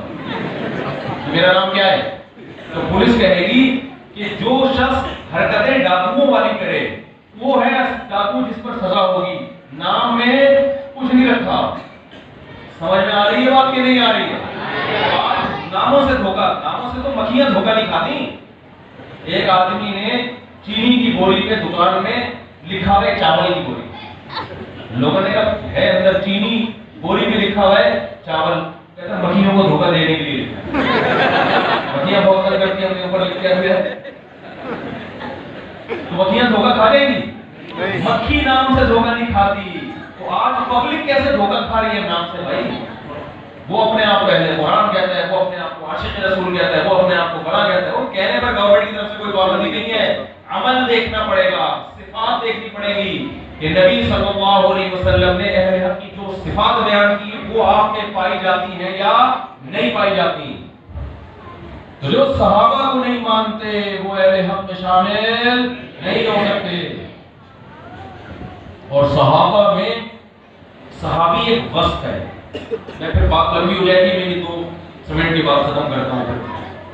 میرا نام کیا ہے؟ تو پولیس کہے گی کہ جو شخص حرکتیں ڈاکوؤں والی کرے وہ ہے ڈاکو جس پر سزا ہوگی، نام میں کچھ نہیں رکھا. سمجھ میں آ رہی ہے بات کہ نہیں آ رہی ہے؟ آج ناموں سے دھوکا، ناموں سے تو مکھیاں دھوکا نہیں کھاتی. ایک آدمی نے چینی کی بوری پہ دکان میں لکھا ہے چاول کی بوری، لوگوں نے کہا ہے اندر چینی، بوری میں لکھا ہوا ہے چاول، کہتا مکھیوں کو دھوکا دینے کے لیے لکھا ہے. مکھیاں بہت طرح کرتی ہیں، ہم نے اوپر لکھ کے دیا ہے تو مکھیاں دھوکا کھا جائیں گی؟ مکھی نام سے دھوکا نہیں کھاتی. تو آج پبلک کیسے دھوکا کھا رہی ہے نام سے بھائی؟ وہ اپنے آپ کو اہل قرآن کہتا ہے، وہ اپنے آپ کو عاشق رسول کہتا ہے، وہ اپنے آپ کو بڑا کہتا ہے. وہ کہنے پر گورنمنٹ کی طرف سے کوئی پابندی نہیں ہے، عمل دیکھنا پڑے گا، صفات دیکھنی پڑے گی کہ نبی صلی اللہ علیہ وسلم نے اہل حق کی جو صفات بیان کی وہ آپ میں پائی جاتی ہیں یا نہیں پائی جاتی. تو جو صحابہ کو نہیں مانتے وہ اہل حق میں شامل نہیں ہو سکتے. اور صحابہ میں صحابی ایک وصف ہے. میں پھر بات لمبی ہو جائے گی، میری 2 منٹ کی بات ختم کرتا ہوں.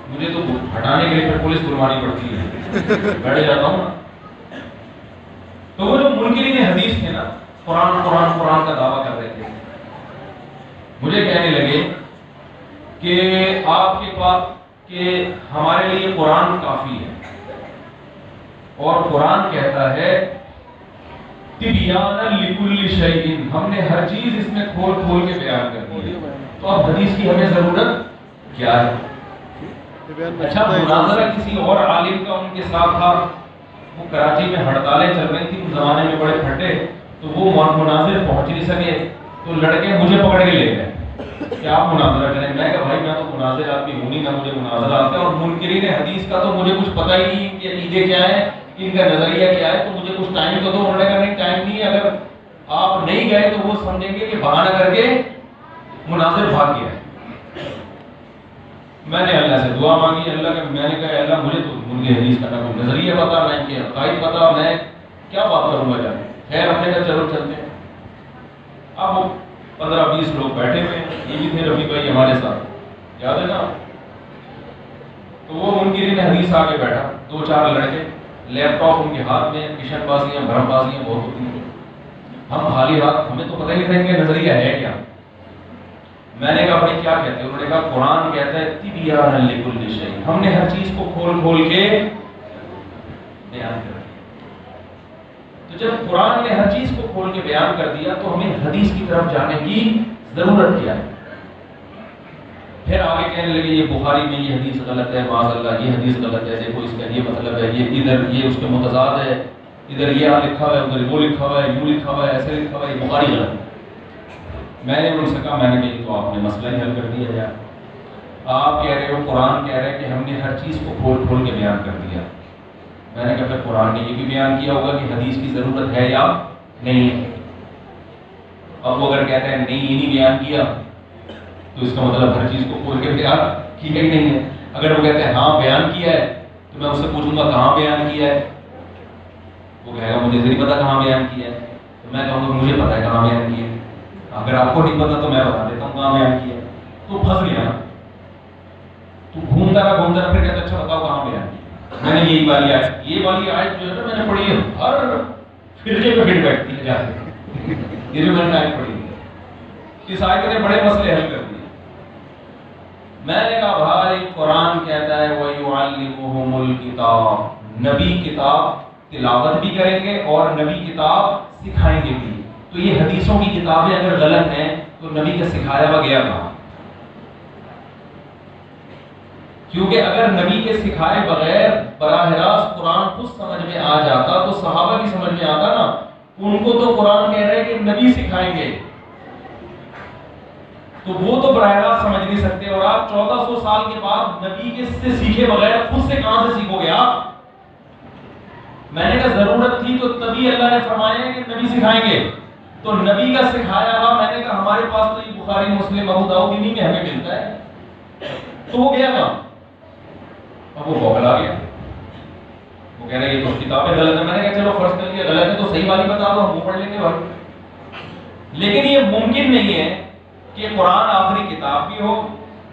مجھے تو ہٹانے کے لیے پھر پولیس بلوانی پڑتی ہے، بیٹھ جاتا ہوں نا. تو وہ جو منکرین حدیث تھے نا، قرآن قرآن قرآن کا دعویٰ کر رہے تھے، مجھے کہنے لگے کہ آپ کے پاس کہ ہمارے لیے قرآن کافی ہے، اور قرآن کہتا ہے تبیانا لکل شیء، ہم نے ہر چیز اس میں کھول کھول کے بیان کر دی ہے، تو اب حدیث کی ہمیں ضرورت کیا ہے؟ اچھا مناظرہ کسی اور عالم کا ان کے ساتھ تھا، وہ کراچی میں ہڑتالیں چل رہی تھی اس زمانے میں بڑے پھٹے، تو وہ مناظر پہنچ نہیں سکے، تو لڑکے مجھے پکڑ کے لے گئے کہ آپ مناظرہ کریں. میں کہا بھائی میں تو مناظر آدمی ہوں نہیں، نہ مجھے مناظرہ آتا ہے، اور منکرین حدیث کا تو مجھے کچھ پتہ ہی نہیں کہ عقیدے کیا ہے، ان کا نظریہ کیا ہے، تو مجھے کچھ ٹائم تو دو. انہوں نے کہا نہیں ٹائم نہیں ہے، اگر آپ نہیں گئے تو وہ سمجھیں گے کہ بہانہ کر کے مناظر بھاگ گیا ہے. میں نے اللہ سے دعا مانگی، اللہ کا میں نے کہا اللہ مجھے تو ان کی حدیث کا نہ کوئی نظریہ پتا، میں کہ عقائد پتا، میں کیا بات کروں گا جانے. خیر اپنے کا چلو چلتے ہیں. اب وہ 15-20 لوگ بیٹھے ہوئے، یہ بھی تھے رفیع بھائی ہمارے ساتھ، یاد ہے نا. تو وہ منکرین حدیث آ کے بیٹھا، 2-4 لڑکے، لیپ ٹاپ ان کے ہاتھ میں، کشن بازیاں بھرم بازیاں بہت ہوتی ہیں. ہم خالی ہاتھ، ہمیں تو پتہ نہیں تھا ان کا نظریہ ہے کیا. میں نے کہا بھائی کیا کہتے ہیں؟ انہوں نے کہا قرآن کہتا ہے تبیانا لکل شیء، ہم نے ہر چیز کو کھول کھول کے بیان کر دیا. تو جب قرآن نے ہر چیز کو کھول کے بیان کر دیا تو ہمیں حدیث کی طرف جانے کی ضرورت کیا ہے؟ پھر آگے کہنے لگے یہ بخاری میں یہ حدیث غلط ہے، معاذ اللہ یہ حدیث غلط ہے، دیکھو اس کا یہ مطلب ہے، یہ ادھر یہ اس کے متضاد ہے، ادھر یہ لکھا ہوا ہے، ادھر وہ لکھا ہوا ہے، یوں لکھا ہوا ہے، ایسے لکھا ہوا ہے، یہ بخاری غلط ہے. میں نے ان سے کہا، میں نے کہا تو آپ نے مسئلہ ہی حل کر دیا یار، آپ کہہ رہے ہو قرآن کہہ رہے کہ ہم نے ہر چیز کو کھول کھول کے بیان کر دیا. میں نے کہا پھر قرآن نے یہ بھی بیان کیا ہوگا کہ حدیث کی ضرورت ہے یا نہیں ہے. اب وہ اگر کہتے ہیں نہیں یہ نہیں بیان کیا تو اس کا مطلب ہر چیز کو کھول کے بیان کیا ہی نہیں ہے. اگر وہ کہتے ہیں ہاں بیان کیا ہے تو میں اس سے پوچھوں گا کہاں بیان کیا ہے، وہ کہے گا مجھے نہیں پتا کہاں بیان کیا ہے. تو میں کہوں گا مجھے پتا ہے کہاں بیان کیا ہے. اگر آپ کو نہیں پتا تو میں بتا دیتا ہوں کہاں بیان کیا ہے. تو پھنس گیا، تو گھومتا رہا پھر کہتا اچھا بتاؤ کہاں بیان کیا. میں نے یہ والی آیت جو ہے نا میں نے پڑھی ہے، ہر فرقے پہ پھر بیٹھتی ہے جا کے. یہ جو میں نے آیت پڑھی ہے، اس آیت نے بڑے مسئلے حل کر دیے. میں نے کہا بھائی قرآن کہتا ہے وَيُعَلِّمُهُمُ الْكِتَابَ، نبی کتاب تلاوت بھی کریں گے اور نبی کتاب سکھائیں گے بھی. تو یہ حدیثوں کی کتابیں اگر غلط ہیں تو نبی کا سکھایا ہوا گیا کہاں؟ کیونکہ اگر نبی کے سکھائے بغیر براہ راست قرآن خود سمجھ میں آ جاتا تو صحابہ کی سمجھ میں آتا نا. ان کو تو قرآن کہہ رہے کہ نبی سکھائیں گے، تو وہ تو براہ راست سمجھ نہیں سکتے. اور آپ 1400 سال کے بعد نبی کے سے سیکھے بغیر خود سے کہاں سے سیکھو گے آپ؟ میں نے کہا ضرورت تھی تو تبھی اللہ نے فرمایا کہ نبی سکھائیں گے. تو نبی کا سکھایا ہوا میں نے کہا ہمارے پاس تو یہ بخاری مسلم ابو داؤد انہی میں ہمیں ملتا ہے. تو وہ گیا کہاں؟ اب وہ بوکھلا گیا، وہ کہہ رہے یہ تو کتابیں غلط ہیں. میں نے کہا چلو فرض کر لیا غلط ہے تو صحیح والی بتا دو، ہم وہ پڑھ لیں گے بھائی. لیکن یہ ممکن نہیں ہے کہ قرآن آخری کتاب بھی ہو،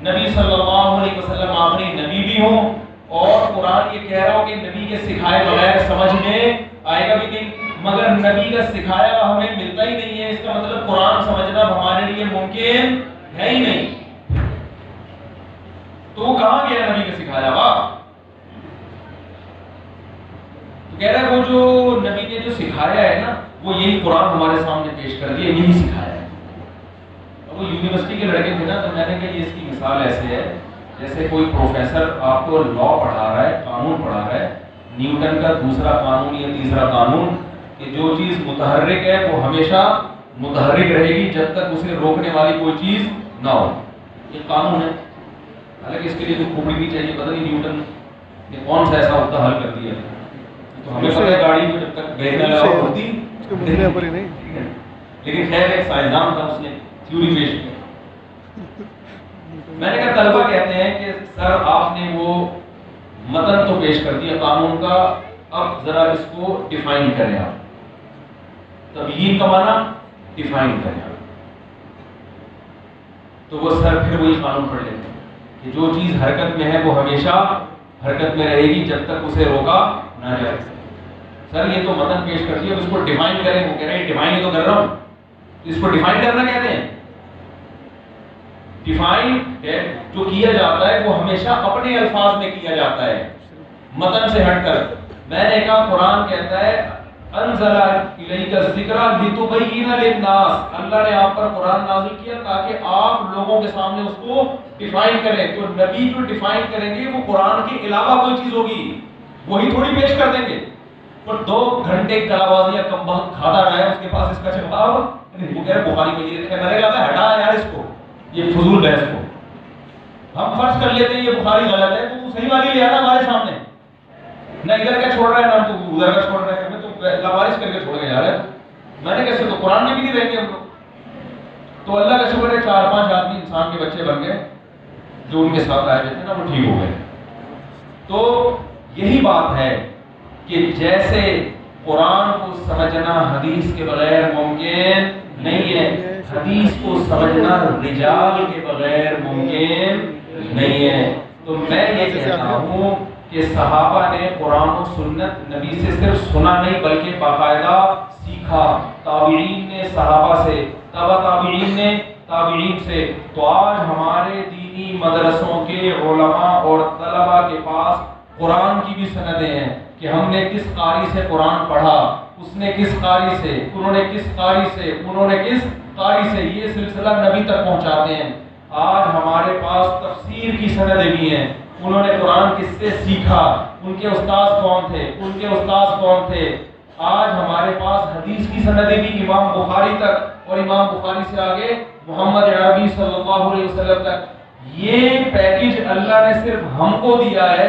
نبی صلی اللہ علیہ وسلم آخری نبی بھی ہو، اور قرآن یہ کہہ رہا ہو کہ نبی کے سکھائے بغیر سمجھ میں آئے گا بھی نہیں، مگر نبی کا سکھایا ہوا ہمیں ملتا ہی نہیں ہے. اس کا مطلب قرآن سمجھنا ہمارے لیے ممکن ہے ہی نہیں. تو وہ کہاں گیا نبی کا سکھایا ہوا؟ تو کہہ رہا ہے وہ جو نبی نے جو سکھایا ہے نا وہ یہی قرآن ہمارے سامنے پیش کر دیا، یہی سکھایا ہے. وہ یونیورسٹی کے لڑکے تھے نا، تو میں نے کہا یہ اس کی مثال ایسے ہے جیسے کوئی پروفیسر آپ کو لا پڑھا رہا ہے، قانون پڑھا رہا ہے، نیوٹن کا دوسرا قانون یا تیسرا قانون کہ جو چیز متحرک ہے وہ ہمیشہ متحرک رہے گی جب تک اسے روکنے والی کوئی چیز نہ ہو. یہ قانون ہے. حالانکہ اس کے لیے تو کھوپڑی بھی چاہیے، پتہ نہیں نیوٹن نے کون سا ایسا ہوتا حل کر دیا. تو ہمیں پتہ ہے گاڑی میں جب تک بریک نہ لگاؤ ہوتی لیکن خیر ایک سائنسدان تھا، اس نے تھیوری پیش کی. میں نے کہا طلبہ کہتے ہیں کہ سر آپ نے وہ متن تو پیش کر دیا قانون کا، اب ذرا اس کو ڈیفائن کریں. آپ تبیین کا معنی ڈیفائن کریں. تو وہ سر پھر وہی قانون پڑھ لیتے ہیں کہ جو چیز حرکت میں ہے وہ ہمیشہ حرکت میں رہے گی جب تک اسے روکا نہ جائے. سر یہ تو متن پیش کر دیا، اس کو ڈیفائن کریں. وہ کہہ رہے ہیں ڈیفائن ہی تو کر رہا ہوں. اس کو ڈیفائن کرنا کہتے ہیں. ڈیفائن جو کیا جاتا ہے وہ ہمیشہ اپنے الفاظ میں کیا جاتا ہے، متن سے ہٹ کر. میں نے کہا قرآن کہتا ہے انزل الیک الذکر لتبین للناس، اللہ نے آپ پر قرآن نازل کیا تاکہ آپ لوگوں کے سامنے اس کو ڈیفائن کریں. تو نبی جو ڈیفائن کریں گے وہ قرآن کے علاوہ کوئی چیز ہوگی، وہی تھوڑی پیش کر دیں گے. اور 2 گھنٹے کلابازیاں کم وقت کھاتا رہا ہے، اس کے پاس اس کا جواب وہ کہہ رہے بخاری میں یہ لکھا ہے. میں نے کہا ہٹا یار اس کو، یہ فضول بحث کو. ہم فرض کر لیتے ہیں یہ بخاری غلط ہے تو صحیح والی لے آنا ہمارے سامنے. نہ ادھر کا چھوڑ رہا ہے نہ تو ادھر کا چھوڑ رہا ہے، ہمیں تو لاوارث کر کے چھوڑ کے جا رہا ہے. میں نے کیسے تو قرآن میں بھی نہیں رہیں گے ہم لوگ. تو اللہ کا شکر ہے 4-5 آدمی انسان کے بچے بن گئے جو ان کے ساتھ آئے ہوئے تھے نا، وہ ٹھیک ہو گئے. تو یہی بات ہے کہ جیسے قرآن کو سمجھنا حدیث کے بغیر ممکن نہیں ہے، حدیث کو سمجھنا رجال کے بغیر ممکن نہیں ہے. تو میں یہ کہتا ہوں کہ صحابہ نے قرآن و سنت نبی سے صرف سنا نہیں بلکہ باقاعدہ سیکھا. تابعین نے صحابہ سے، تبع تابعین نے تابعین سے. تو آج ہمارے دینی مدرسوں کے علماء اور طلباء کے پاس قرآن کی بھی سندیں ہیں کہ ہم نے کس قاری سے قرآن پڑھا، اس نے کس قاری سے، انہوں نے کس قاری سے، انہوں نے کس قاری سے، یہ سلسلہ نبی تک پہنچاتے ہیں. آج ہمارے پاس تفسیر کی سندیں بھی ہیں، انہوں نے قرآن کس سے سیکھا، ان کے استاذ کون تھے، ان کے استاذ کون تھے. آج ہمارے پاس حدیث کی سندیں بھی امام بخاری تک اور امام بخاری سے آگے محمد عربی صلی اللہ علیہ وسلم تک. یہ پیکج اللہ نے صرف ہم کو دیا ہے,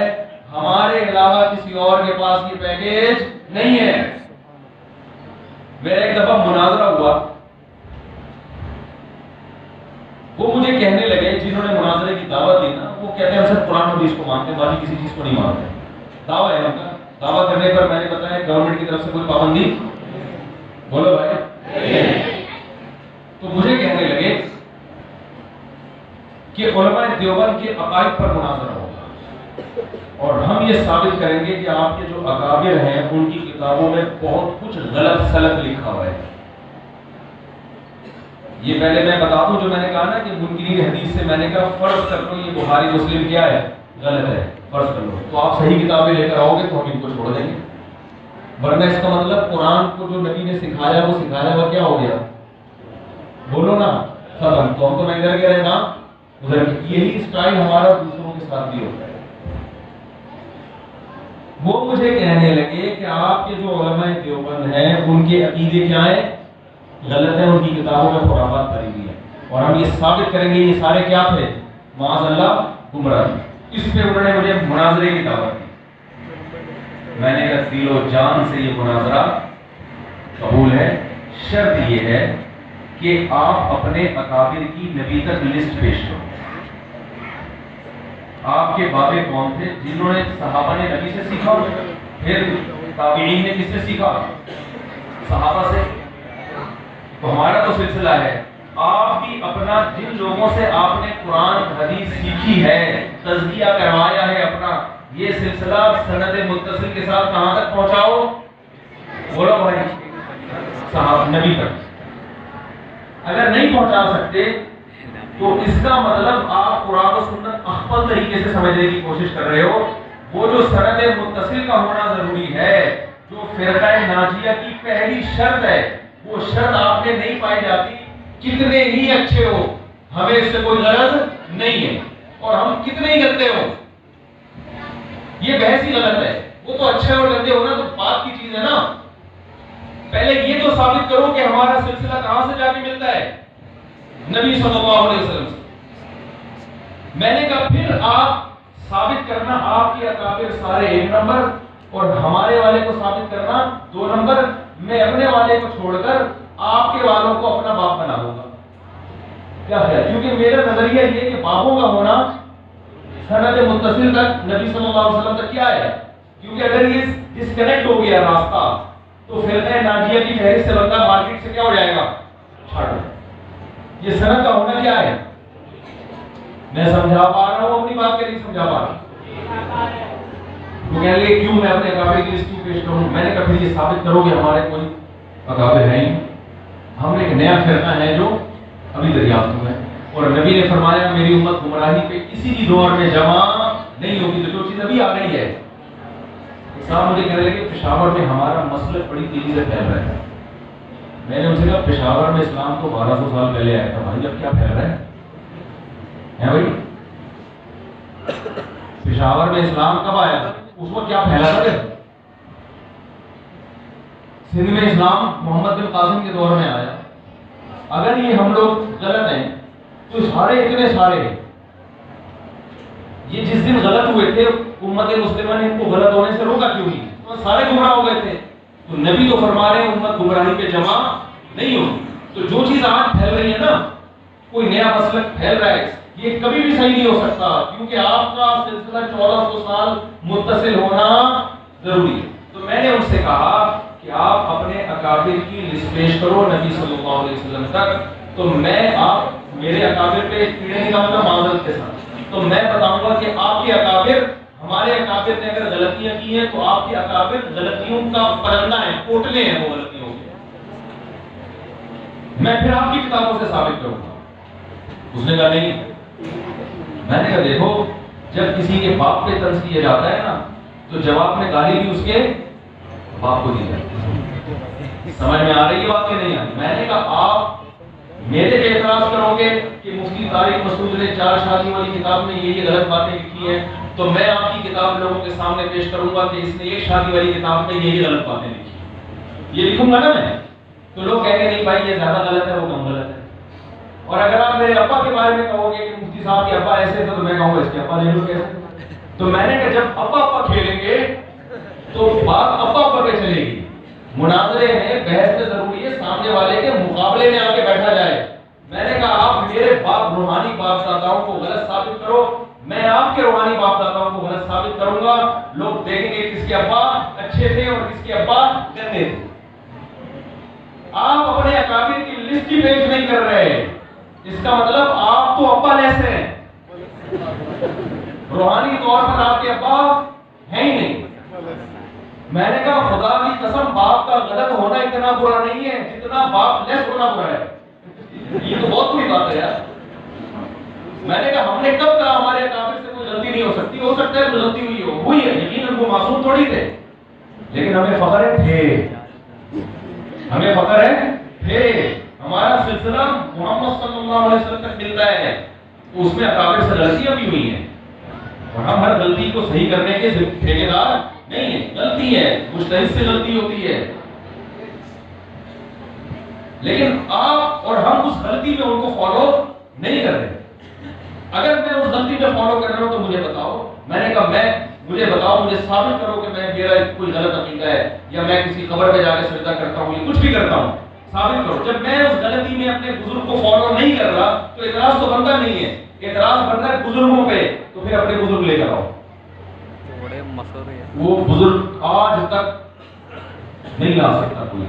ہمارے علاوہ کسی اور کے پاس یہ پیکج نہیں ہے. میرا ایک دفعہ مناظرہ ہوا, وہ مجھے کہنے لگے, جنہوں نے مناظرے کی دعوت دی نا, وہ کہتے ہیں ہم سب قرآن حدیث کو مانتے ہیں, باقی کسی چیز کو نہیں مانتے. دعویٰ ہے ان کا, دعویٰ کرنے پر میں نے بتایا گورنمنٹ کی طرف سے کوئی پابندی, بولو بھائی. تو مجھے کہنے لگے کہ علماء دیوبند کے عقائد پر مناظرہ ہوگا اور ہم یہ ثابت کریں گے کہ آپ کے جو اکابر ہیں ان کی کتابوں میں بہت کچھ غلط سلط لکھا ہوا ہے. یہ پہلے میں بتا دوں, جو میں نے کہا نا کہ منکرین حدیث سے میں نے کہا فرض کر لو یہ بخاری مسلم کیا ہے, غلط ہے, فرض کر لو, تو آپ صحیح کتابیں لے کر آؤ گے تو ہم ان کو چھوڑ دیں گے. ورنہ اس کا مطلب قرآن کو جو نبی نے سکھایا وہ سکھایا ہوا کیا ہو گیا, بولو نا, ختم. تو ہم تو نہ ادھر گئے نا ادھر. یہی اسٹائل ہمارا دوسروں کے ساتھ بھی ہوتا ہے. وہ مجھے کہنے لگے کہ آپ کے جو علماء دیوبند ہیں ان کے عقیدے کیا ہیں, غلط ہے, ان کی کتابوں میں خرافات بھری ہوئی ہے, اور ہم یہ ثابت کریں گے یہ سارے کیا تھے, معاذ اللہ گمراہ. اس پہ انہوں نے مجھے مناظرے کی دعوت دی. میں نے کہا دل و جان سے یہ مناظرہ قبول ہے, شرط یہ ہے کہ آپ اپنے اکابر کی نبی تک لسٹ پیش کرو. آپ کے بابے کون تھے جنہوں نے صحابہ نے نبی سے سیکھا, پھر تابعین نے کس سے سیکھا, صحابہ سے. تو ہمارا تو سلسلہ ہے, آپ بھی اپنا جن لوگوں سے آپ نے قرآن حدیث سیکھی ہے, تزکیہ کروایا ہے اپنا, یہ سلسلہ سند متصل کے ساتھ کہاں تک پہنچاؤ, بولو بھائی, صحابہ نبی تک. اگر نہیں پہنچا سکتے تو اس کا مطلب آپ قرآن و سنت اخفل طریقے سے سمجھنے کی کوشش کر رہے ہو. وہ جو سند متصل کا ہونا ضروری ہے, جو فرقہ ناجیہ کی پہلی شرط ہے, وہ شرط آپ میں نہیں پائی جاتی. کتنے ہی اچھے ہو, ہمیں اس سے کوئی غرض نہیں ہے, اور ہم کتنے ہی گندے ہو, یہ بحث ہی غلط ہے. وہ تو اچھے اور گندے ہونا تو بات کی چیز ہے نا. پہلے یہ تو ثابت کرو کہ ہمارا سلسلہ کہاں سے جا کے ملتا ہے, نبی صلی اللہ علیہ وسلم سے. میں نے کہا پھر آپ ثابت کرنا آپ کے اکابر سارے 1 نمبر اور ہمارے والے کو ثابت کرنا 2 نمبر. میں اپنے والے کو چھوڑ کر آپ کے والوں کو اپنا باپ بنا دوں گا. کیا ہے, کیونکہ میرا نظریہ یہ کہ باپوں کا ہونا سند متصل تک نبی صلی اللہ علیہ وسلم تک کیا ہے, کیونکہ اگر یہ ڈسکنیکٹ ہو گیا راستہ تو فرقہ ناجیہ کی فہرست سے بندہ مارکیٹ سے کیا ہو جائے گا, چھاڑ. یہ سند کا ہونا کیا ہے, میں سمجھا پا رہا ہوں اپنی بات کے نہیں سمجھا پا رہا. تو کہنے لگے کیوں میں اپنے اکابر کی لسٹ پیش کروں. میں نے کہا پھر یہ ثابت کرو کہ ہمارے کوئی اکابر ہیں, ہم ایک نیا فرقہ ہے جو ابھی دریافت ہوا ہے, اور نبی نے فرمایا میری امت گمراہی پہ کسی بھی دور میں جمع نہیں ہوگی. تو جو چیز ابھی آ گئی ہے, صاحب مجھے کہنے لگے پشاور میں ہمارا مسلک بڑی تیزی سے پھیل رہا ہے. میں نے ان سے کہا پشاور میں اسلام تو 1200 سال پہلے آیا تھا بھائی, اب کیا پھیل رہا ہے بھائی. پشاور میں اسلام کب آیا تھا, اس وقت کیا پھیلا تھا. سندھ میں اسلام محمد بن قاسم کے دور میں آیا. اگر یہ ہم لوگ غلط ہیں تو سارے اتنے سارے یہ جس دن غلط ہوئے تھے امت مسلمہ نے ان کو غلط ہونے سے روکا کیوں نہیں, تو سارے گمراہ ہو گئے تھے. تو نبی تو فرما رہے ہیں امت گمراہی پہ جمع نہیں ہوگی. تو جو چیز آج پھیل رہی ہے نا, کوئی نیا مسلک پھیل رہا ہے, یہ کبھی بھی صحیح نہیں ہو سکتا, کیونکہ آپ کا سلسلہ 1400 سال متصل ہونا ضروری ہے. تو میں نے ان سے کہا کہ آپ اپنے اکابر کی لسٹ پیش کرو نبی صلی اللہ علیہ وسلم تک. تو میں آپ میرے اکابر پہ کیڑے نکالوں گا معذرت کے ساتھ. تو میں بتاؤں گا کہ آپ کے اکابر ہمارے اکابر نے اگر غلطیاں کی ہیں تو آپ کے اکابر غلطیوں کا پرندہ ہے, پوٹلے ہیں وہ غلطیوں کے. میں پھر آپ کی کتابوں سے ثابت کروں گا. اس نے کہا نہیں. میں نے کہا دیکھو, جب کسی کے باپ پہ طنز کیا جاتا ہے نا تو جواب میں گالی بھی اس کے باپ کو دی جاتی ہے. سمجھ میں آ رہی ہے بات کہ نہیں آ رہی. میں نے کہا آپ میرے پہ اعتراض کرو گے کہ مفتی طارق مسعود نے 4 شادی والی کتاب میں یہ غلط باتیں لکھی ہیں, تو میں آپ کی کتاب لوگوں کے سامنے پیش کروں گا کہ اس نے 1 شادی والی کتاب میں یہ غلط باتیں لکھی. یہ لکھوں گا نا میں تو لوگ کہیں گے نہیں بھائی یہ زیادہ غلط ہے وہ کم غلط ہے. اور اگر آپ میرے ابا کے بارے میں کہو گے کہ مفتی صاحب کے ابا ایسے تھے تو میں کہوں گا اس کے ابا لے لو کیسے. تو میں نے کہا جب ابا ابا کھیلیں گے تو بات ابا ابا پہ چلے گی. مناظرے ہیں, بحث میں ضروری ہے سامنے والے کے مقابلے میں آ کے بیٹھا جائے. میں نے کہا آپ میرے باپ روحانی باپ داداؤں کو غلط ثابت کرو, میں آپ کے روحانی باپ داداؤں کو غلط ثابت کروں گا. لوگ دیکھیں گے کس کے ابا اچھے تھے اور کس کے ابا گندے تھے. آپ اپنے اکابر کی لسٹ ہی پیش نہیں کر رہے, اس کا مطلب آپ تو ابا لیس ہیں, روحانی طور پر آپ کے ابا ہیں ہی نہیں. میں نے کہا خدا کی قسم باپ کا غلط ہونا اتنا برا نہیں ہے جتنا باپ لیس ہونا برا ہے. یہ تو بہت بڑی بات ہے یار. میں نے کہا ہم نے کب کہا ہمارے اکابر سے کوئی غلطی نہیں ہو سکتی, ہو سکتا ہے کوئی غلطی ہوئی ہے, یقیناً وہ معصوم تھوڑی تھے, لیکن ہمیں فخر ہے تھے, ہمیں فخر ہے تھے. ہمارا سلسلہ محمد صلی اللہ علیہ وسلم تک ملتا ہے تو اس میں اکابر سے غلطیاں بھی ہوئی ہیں, اور ہم ہر غلطی کو صحیح کرنے کے ٹھیکیدار نہیں ہے. غلطی ہے, مجتہد سے غلطی ہوتی ہے, لیکن آپ اور ہم اس غلطی میں ان کو فالو نہیں کر رہے. اگر میں اس غلطی میں فالو کر رہا ہوں تو مجھے بتاؤ. میں نے کہا مجھے بتاؤ, مجھے ثابت کرو کہ میرا کوئی غلط عقیدہ ہے یا میں کسی قبر پہ جا کے سجدہ کرتا ہوں یا کچھ بھی کرتا ہوں, ثابت کرو. جب میں اس غلطی میں اپنے بزرگ کو فالو نہیں کر رہا تو اعتراض تو بنتا نہیں ہے, اعتراض بن رہا ہے بزرگوں پہ, تو پھر اپنے بزرگ لے کر آؤ. وہ بزرگ آج تک نہیں لا سکتا کوئی,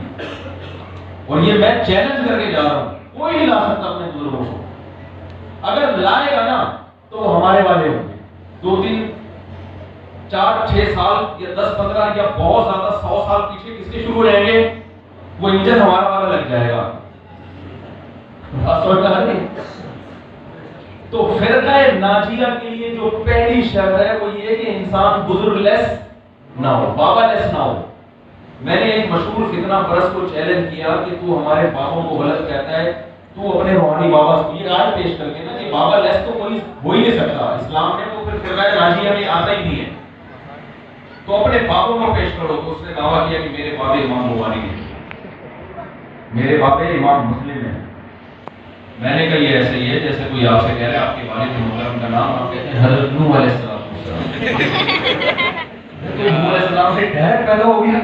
اور یہ میں چیلنج کر کے جا رہا ہوں, کوئی نہیں لا سکتا اپنے بزرگوں کو. اگر لائے گا نا تو وہ ہمارے والے ہوں گے. 2 3 4 6 سال یا 10 15 یا بہت زیادہ 100 سال پیچھے کس کے شروع ہو جائیں گے, وہ انجن ہمارا والا لگ جائے گا. تو فرقہ ناجیہ کے لیے جو پہلی شرط ہے وہ یہ کہ انسان بزرگ لیس نہ ہو, بابا لیس نہ ہو. میں نے ایک مشہور فتنہ پرست کو چیلنج کیا کہ تو ہمارے بابوں کو غلط کہتا ہے, تو اپنے روحانی بابا کو یہ آج پیش کر کے نا کہ بابا لیس تو کوئی ہو ہی نہیں سکتا اسلام میں, تو پھر فرقہ ناجیہ میں آتا ہی نہیں ہے, تو اپنے بابوں کو پیش کرو. تو اس نے دعویٰ کیا کہ میرے بابے امام بخاری ہیں, میرے بابے امام مسلم ہیں. میں نے کہا یہ ایسے ہی ہے جیسے کوئی آپ سے کہہ رہا ہے آپ کے والد محترم کا نام آپ کہتے ہیں حضرت نوح علیہ السلام. تو نوح علیہ السلام سے ڈائریکٹ پیدا ہو گیا ہے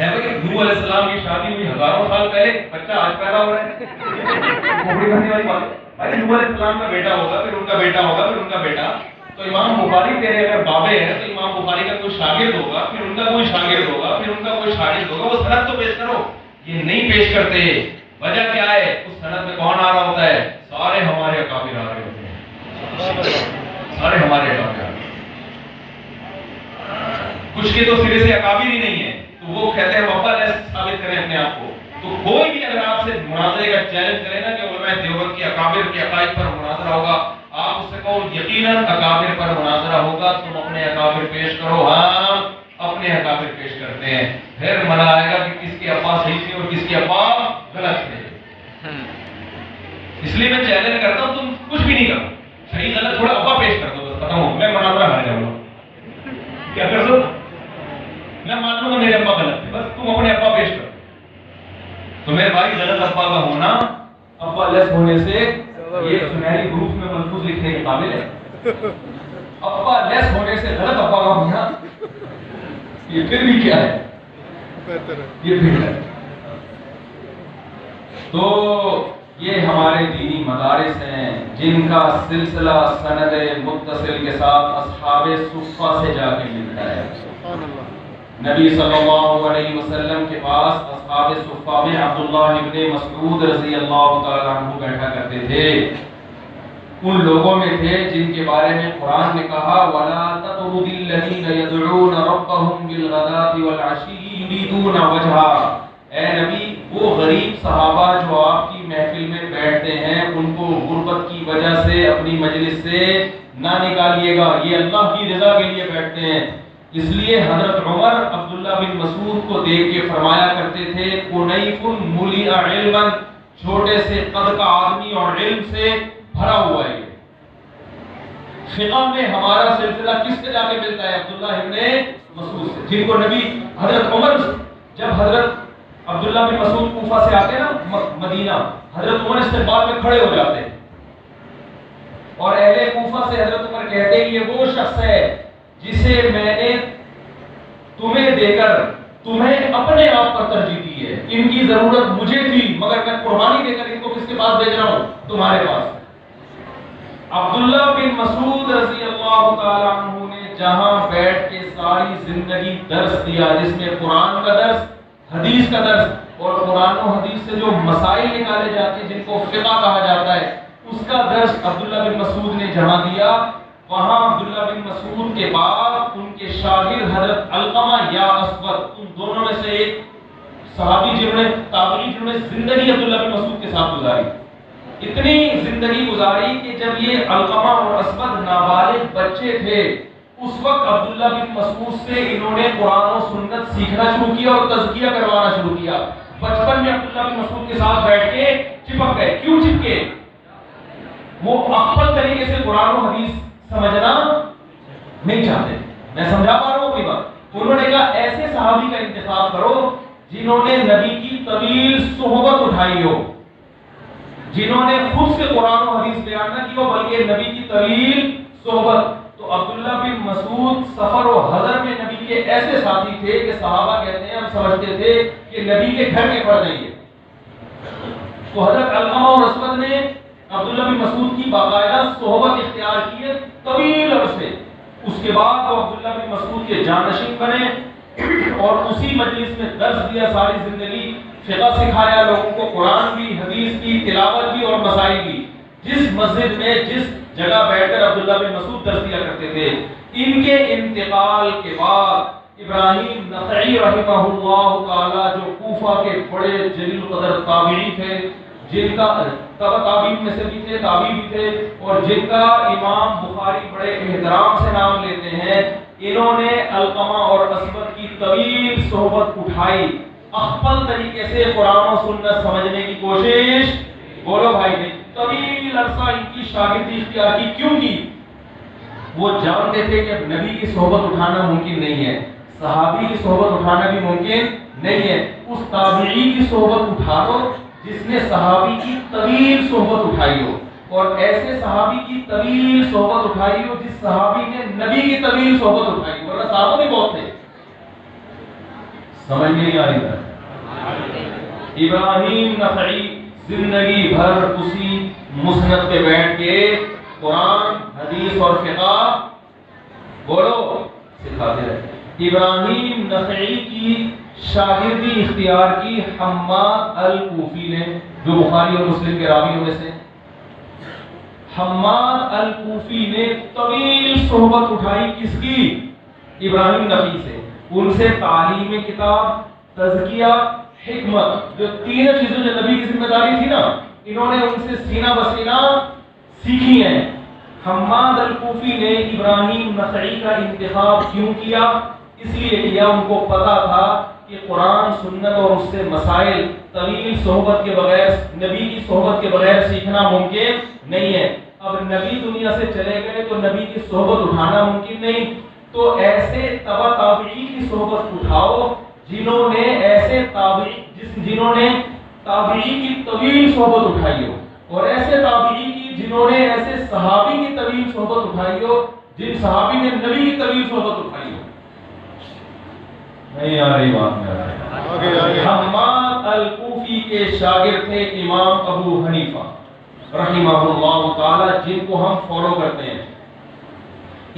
بھائی. نوح علیہ السلام کی شادی ہوئی ہزاروں سال پہلے, بچہ آج پیدا ہو رہا ہے. کوئی کرنے والی بات ہے بھائی. نوح علیہ السلام کا بیٹا ہوگا, پھر ان کا بیٹا ہوگا, پھر ان کا بیٹا. تو امام بخاری تیرے اگر بابے ہیں تو امام بخاری کا کوئی شاگرد ہوگا, پھر ان کا کوئی شاگرد ہوگا, پھر ان کا کوئی شاگرد ہوگا. وہ سند تو پیش کرو. یہ نہیں پیش کرتے. وجہ کیا ہے, اس سند میں کون آ رہا ہوتا ہے, سارے ہمارے اکابر آ رہے ہوتے ہیں, سارے ہمارے اکابر آ رہے ہیں. کچھ کے تو سرے سے اکابر ہی نہیں ہے, تو وہ کہتے ہیں وفا لیس ثابت کریں اپنے آپ کو. تو کوئی بھی اگر آپ سے مناظرے کا چیلنج کرے نا کہ علماء دیوبند کے اکابر کے عقائد پر مناظرہ ہوگا, آپ اس سے کہو یقیناً اکابر پر مناظرہ ہوگا, تم اپنے اکابر پیش کرو. ہاں اپنے اکابر پیش کرتے ہیں, پھر منا آئے گا کہ کس کے ابا صحیح تھے اور کس کے ابا غلط تھے. اس لیے میں چیلنج کرتا ہوں تم کچھ بھی نہیں کرو, صحیح غلط تھوڑا ابا پیش کر دو, بس ختم ہو. میں مناظرہ ہار جاؤں گا, کیا کر دو, میں مان لوں گا میرے ابا غلط تھے, بس تم اپنے ابا پیش کرو. تو میرے بھائی غلط ابا کا ہونا ابا لیس ہونے سے یہ سنہری حروف میں ملفوظ لکھنے کے قابل ہے. ابا لیس ہونے سے غلط ابا کا ہونا یہ پھر بھی کیا ہے, یہ پھر ہے. تو یہ ہمارے دینی مدارس ہیں جن کا سلسلہ سند متصل کے ساتھ اصحاب صفہ سے جا کے ملتا ہے. نبی صلی اللہ علیہ وسلم کے پاس اصحاب صفہ میں عبداللہ ابن مسعود رضی اللہ تعالیٰ عنہ بیٹھا کرتے تھے. ان لوگوں میں تھے جن کے بارے میں قرآن نے کہا وَلَا تَطْرُدِ الَّذِينَ يَدْعُونَ رَبَّهُمْ بِالْغَدَاةِ وَالْعَشِيِّ يُرِيدُونَ وَجْهَهُ. اے نبی وہ غریب صحابہ جو آپ کی محفل میں بیٹھتے ہیں ان کو غربت کی وجہ سے اپنی مجلس سے نہ نکالیے گا, یہ اللہ کی رضا کے لیے بیٹھتے ہیں. اس لیے حضرت عمر عبداللہ بن مسعود کو دیکھ کے فرمایا کرتے تھے قُنَيْفٌ مُلِئَ عِلْمًا, چھوٹے سے قد کا آدمی اور علم سے بھرا ہوا ہے. فقہ میں ہمارا سلسلہ کس سے جا کے ملتا ہے؟ عبداللہ ابن مسعود سے، جن کو نبی حضرت عمر، جب حضرت عبداللہ بن مسعود کوفہ سے آتے نا مدینہ، حضرت عمر استقبال میں کھڑے ہو جاتے اور اہل کوفہ سے حضرت عمر کہتے ہیں یہ وہ شخص ہے جسے میں نے تمہیں دے کر تمہیں اپنے آپ پر ترجیح دی ہے، ان کی ضرورت مجھے تھی مگر میں قربانی دے کر ان کو کس کے پاس بھیج رہا ہوں؟ تمہارے پاس۔ عبداللہ بن مسعود رضی اللہ تعالی عنہ نے جہاں بیٹھ کے ساری زندگی درس دیا، جس میں قرآن کا درس، حدیث کا درس، اور قرآن و حدیث سے جو مسائل نکالے جاتے ہیں جن کو فقہ کہا جاتا ہے، اس کا درس عبداللہ بن مسعود نے جہاں دیا، وہاں عبداللہ بن مسعود کے بعد ان کے شاگرد حضرت علقمہ یا اسود، ان دونوں میں سے ایک صحابی جنہوں نے تابعی جنہوں نے زندگی عبداللہ بن مسعود کے ساتھ گزاری، اتنی زندگی گزاری کہ جب یہ علقمہ اور اسود نابالغ بچے تھے اس وقت عبداللہ بن مسعود سے انہوں نے قرآن و سنت سیکھنا شروع کیا اور تزکیہ کروانا شروع کیا۔ بچپن میں عبداللہ بن مسعود کے ساتھ بیٹھ کے چپک گئے۔ کیوں چپکے؟ وہ اخبل طریقے سے قرآن و حدیث سمجھنا نہیں چاہتے۔ میں سمجھا پا رہا ہوں اپنی بات؟ انہوں نے کہا ایسے صحابی کا انتخاب کرو جنہوں نے نبی کی طویل صحبت اٹھائی ہو، جنہوں نے خود سے قرآن و حدیث بیان نہ کی ہو بلکہ نبی کی طویل صحبت۔ تو عبداللہ بن مسعود سفر و حضر میں نبی کے ایسے ساتھی تھے کہ صحابہ کہتے ہیں ہم سمجھتے تھے کہ نبی کے گھر کے پڑھ دیں گے۔ تو حضرت علقمہ اور اسود نے عبداللہ بن مسعود کی باقاعدہ صحبت اختیار کی ہے طویل عرصے۔ اس کے بعد وہ عبداللہ بن مسعود کے جانشین بنے اور اسی مجلس میں درس دیا ساری زندگی، فقہ سکھایا لوگوں کو، قرآن بھی، حدیث کی تلاوت بھی اور مسائل بھی۔ جس مسجد میں جس جگہ بیٹھ کر عبداللہ بن مسعود درس دیا کرتے تھے، ان کے انتقال کے بعد ابراہیم نخعی رحمہ اللہ تعالی جو کوفہ کے بڑے جلیل قدر تابعی تھے، جن کا تابعین میں سے بھی تھے، تابعی بھی تھے، اور جن کا امام بخاری بڑے احترام سے نام لیتے ہیں، انہوں نے علقمہ اور اسود کی طویل صحبت اٹھائی، اخبل طریقے سے قرآن و سنت سمجھنے کی کوشش، بولو بھائی نے طویل عرصہ ان کی شاگردی اختیار کی۔ کیوں کی؟ وہ جانتے تھے کہ نبی کی صحبت اٹھانا ممکن نہیں ہے، صحابی کی صحبت اٹھانا بھی ممکن نہیں ہے، اس تابعی کی صحبت اٹھا دو جس نے صحابی کی طویل صحبت اٹھائی ہو، اور ایسے صحابی کی طویل صحبت اٹھائی ہو جس صحابی نے نبی کی طویل صحبت اٹھائی ہو، ورنہ صحابہ بھی بہت تھے۔ سمجھ نہیں آ رہی ہے؟ ابراہیم نخعی زندگی بھر اسی مسند پہ بیٹھ کے قرآن، حدیث اور فقہ، بولو، سکھاتے رہے۔ ابراہیم نخعی کی شاگردی اختیار کی حماد الکوفی نے، جو بخاری اور مسلم کے راویوں میں سے۔ حماد الکوفی نے طویل صحبت اٹھائی کس کی؟ ابراہیم نخعی سے۔ ان سے تعلیم کتاب، تزکیہ، حکمت، جو تینوں چیزیں جو نبی کی ذمہ داری تھی نا، انہوں نے ان سے سینہ بسینہ سیکھی ہیں۔ حماد الکوفی نے ابراہیم نخعی کا انتخاب کیوں کیا؟ اس لیے کیا ان کو پتا تھا کہ قرآن، سنت اور اس سے مسائل طویل صحبت کے بغیر، نبی کی صحبت کے بغیر سیکھنا ممکن نہیں ہے۔ اب نبی دنیا سے چلے گئے تو نبی کی صحبت اٹھانا ممکن نہیں، تو ایسے تبع تابعی کی صحبت اٹھاؤ جنہوں نے ایسے جنہوں نے تابعی کی طویل صحبت اٹھائی ہو، اور ایسے تابعی کی جنہوں نے ایسے صحابی کی طویل صحبت اٹھائی ہو جن صحابی نے نبی کی طویل صحبت اٹھائی ہو۔ نہیں آ رہی بات میں؟ حماد الکوفی کے شاگرد تھے امام ابو حنیفہ رحمہ اللہ تعالی، جن کو ہم فالو کرتے ہیں۔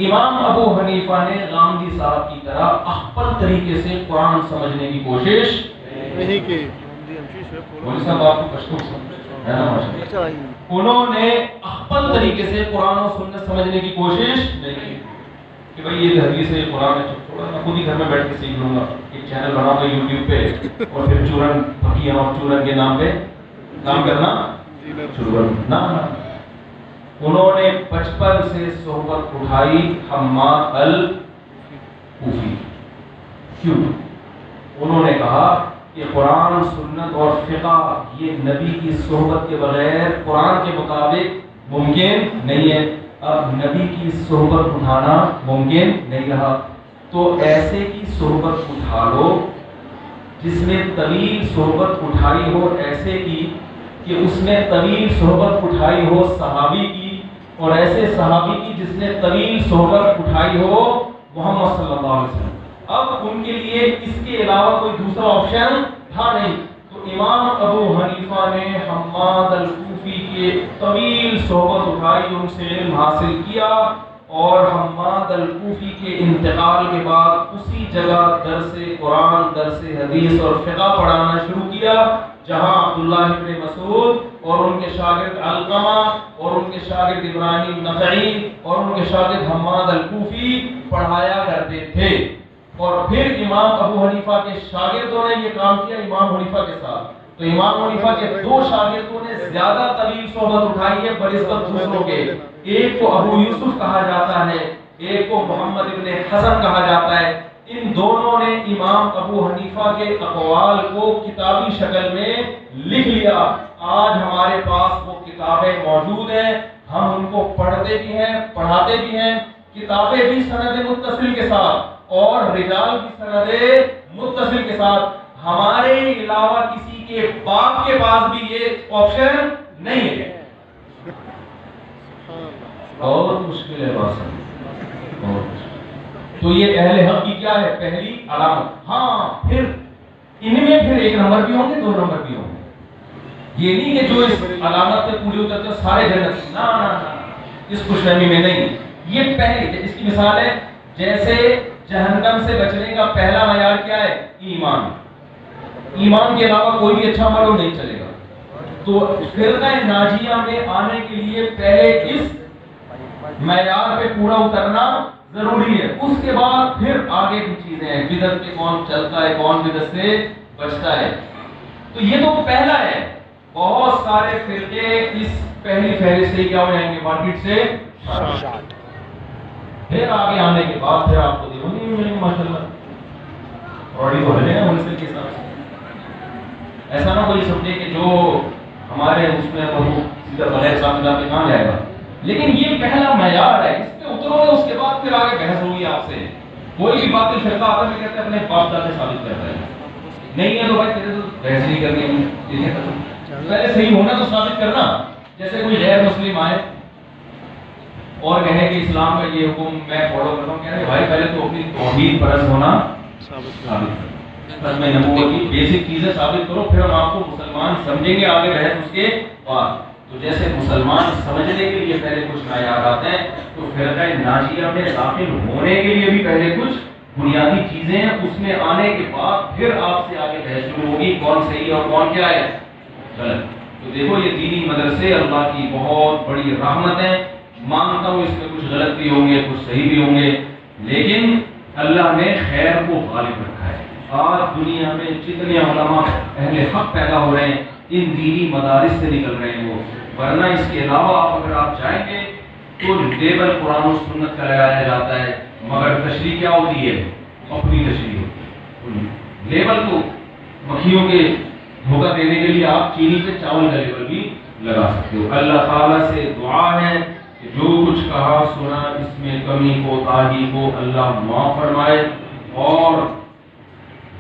امام ابو حنیفہ نے غامدی صاحب کی طرح اخبل طریقے سے قرآن سمجھنے کی کوشش نہیں کی۔ انہوں نے اخبل طریقے سے قرآن و سنت سمجھنے کی کوشش نہیں کی کہ بھئی یہ حدیث ہے، یہ قرآن ہے، تھوڑا میں خود ہی گھر میں بیٹھ کے سیکھ لوں گا، ایک چینل بنا دو یوٹیوب پہ اور پھر چورن پھکیاں اور چورن کے نام پہ کام کرنا شروع کر نہ۔ انہوں نے بچپن سے صحبت اٹھائی حماد الکوفی۔ کیوں؟ انہوں نے کہا کہ قرآن، سنت اور فقہ یہ نبی کی صحبت کے بغیر قرآن کے مطابق ممکن نہیں ہے۔ اب نبی کی صحبت اٹھانا ممکن نہیں رہا، تو ایسے کی صحبت اٹھا لو جس نے طویل صحبت اٹھائی ہو، ایسے کی کہ اس نے طویل صحبت اٹھائی ہو صحابی کی، اور ایسے صحابی کی جس نے طویل صحبت اٹھائی ہو محمد صلی اللہ علیہ وسلم۔ اب ان کے لیے اس کے علاوہ کوئی دوسرا آپشن تھا نہیں، تو امام ابو حنیفہ نے حماد الکوفی کے طویل صحبت اٹھائی، ان سے علم حاصل کیا، اور حماد الکوفی کے انتقال کے بعد اسی جگہ درس قرآن، درس حدیث اور فقہ پڑھانا شروع کیا، جہاں عبداللہ ابن مسعود اور ان کے شاگرد علقمہ اور ان کے شاگرد ابراہیم نخعی اور ان کے شاگرد حماد الکوفی پڑھایا کرتے تھے۔ اور پھر امام ابو حنیفہ کے شاگردوں نے یہ کام کیا امام حنیفہ کے ساتھ، تو امام حنیفہ کے دو شاگردوں نے زیادہ طویل صحبت اٹھائی ہے بنسبت دوسروں کے، ایک کو ابو یوسف کہا جاتا ہے، ایک کو محمد ابن حسن کہا جاتا ہے۔ ان دونوں نے امام ابو حنیفہ کے اقوال کو کتابی شکل میں لکھ لیا، آج ہمارے پاس وہ کتابیں موجود ہیں، ہم ان کو پڑھتے بھی ہیں، پڑھاتے بھی ہیں، کتابیں بھی سند متصل کے ساتھ اور رجال کی سند متصل کے ساتھ۔ ہمارے علاوہ کسی کے باپ کے پاس بھی یہ آپشن نہیں ہے۔ بہت مشکل ہے بات سمجھنا۔ تو یہ اہل حق کی کیا ہے پہلی علامت۔ ہاں پھر ان میں پھر ایک نمبر بھی ہوں گے، دو نمبر بھی ہوں گے، یہ نہیں کہ جو اس علامت سے پورے اترتے ہیں سارے جنت، نہ نہ نہ، اس خوش فہمی میں نہیں۔ یہ پہلی، اس کی مثال ہے جیسے جہنم سے بچنے کا پہلا معیار کیا ہے؟ ایمان۔ ایمان کے علاوہ کوئی بھی اچھا عمل نہیں چلے گا۔ تو فرقہ ناجیہ میں آنے کے لیے پہلے اس معیار پہ پورا اترنا ضروری ہے، اس کے بعد پھر آگے کی چیزیں ہیں، بدعت پہ کون چلتا ہے، کون بدعت سے بچتا ہے۔ تو یہ تو پہلا ہے، بہت سارے فرقے اس پہلی فہرست سے کیا ہو جائیں گے، مارکیٹ سے۔ پھر آگے آنے کے بعد پھر آپ کو دیکھو نہیں ماشاءاللہ اور یہ بولے ہیں منصف کے ساتھ، ایسا نہ کوئی سمجھے کہ جو ہمارے اس میں وہ سیدھا بغیر سامنے پہ کہاں جائے گا۔ لیکن یہ پہلا معیار ہے، اس پہ اترو گے، اس کے بعد پھر آگے بحث ہوگی آپ سے۔ کوئی بھی باطل فرقہ آتا ہے کہتے ہیں اپنے باپ دادے ثابت کرتا ہے، نہیں ہے تو بھائی تیرے تو بحث نہیں کرنی ہے، پہلے صحیح ہونا تو ثابت کرنا۔ جیسے کوئی غیر مسلم آئے اور کہے کہ اسلام کا یہ حکم میں فالو کرتا ہوں، کہہ رہے بھائی پہلے تو اپنی توحید پرست ہونا ثابت کرو، میں نبوت کی بیسک چیزیں ثابت کرو، پھر ہم آپ کو مسلمان سمجھیں گے، آگے بحث اس کے بعد۔ تو جیسے مسلمان سمجھنے کے لیے پہلے کچھ معیار آتے ہیں، تو فرقہ ناجیہ میں داخل ہونے کے لیے بھی پہلے کچھ بنیادی چیزیں ہیں، اس میں آنے کے بعد پھر آپ سے آگے بحث شروع ہوگی کون صحیح اور کون کیا ہے غلط۔ تو دیکھو یہ دینی مدرسے اللہ کی بہت بڑی رحمت ہے، مانتا ہوں اس میں کچھ غلط بھی ہوں گے، کچھ صحیح بھی ہوں گے، لیکن اللہ نے خیر کو غالب رکھا ہے۔ آج دنیا میں جتنے علماء اہل حق پیدا ہو رہے ہیں ان دینی مدارس سے نکل رہے ہیں وہ، ورنہ اس کے علاوہ اگر آپ جائیں گے تو لیبل قرآن و سنت کا لگایا جاتا ہے، مگر تشریح کیا ہوتی ہے؟ اپنی تشریح ہوتی ہے۔ لیبل تو مکھیوں کے دھوکہ دینے کے لیے آپ چینی پہ چاول کا لیبل بھی لگا سکتے ہو۔ اللہ تعالیٰ سے دعا ہے کہ جو کچھ کہا سنا اس میں کمی کو تاہی کو اللہ معاف فرمائے، اور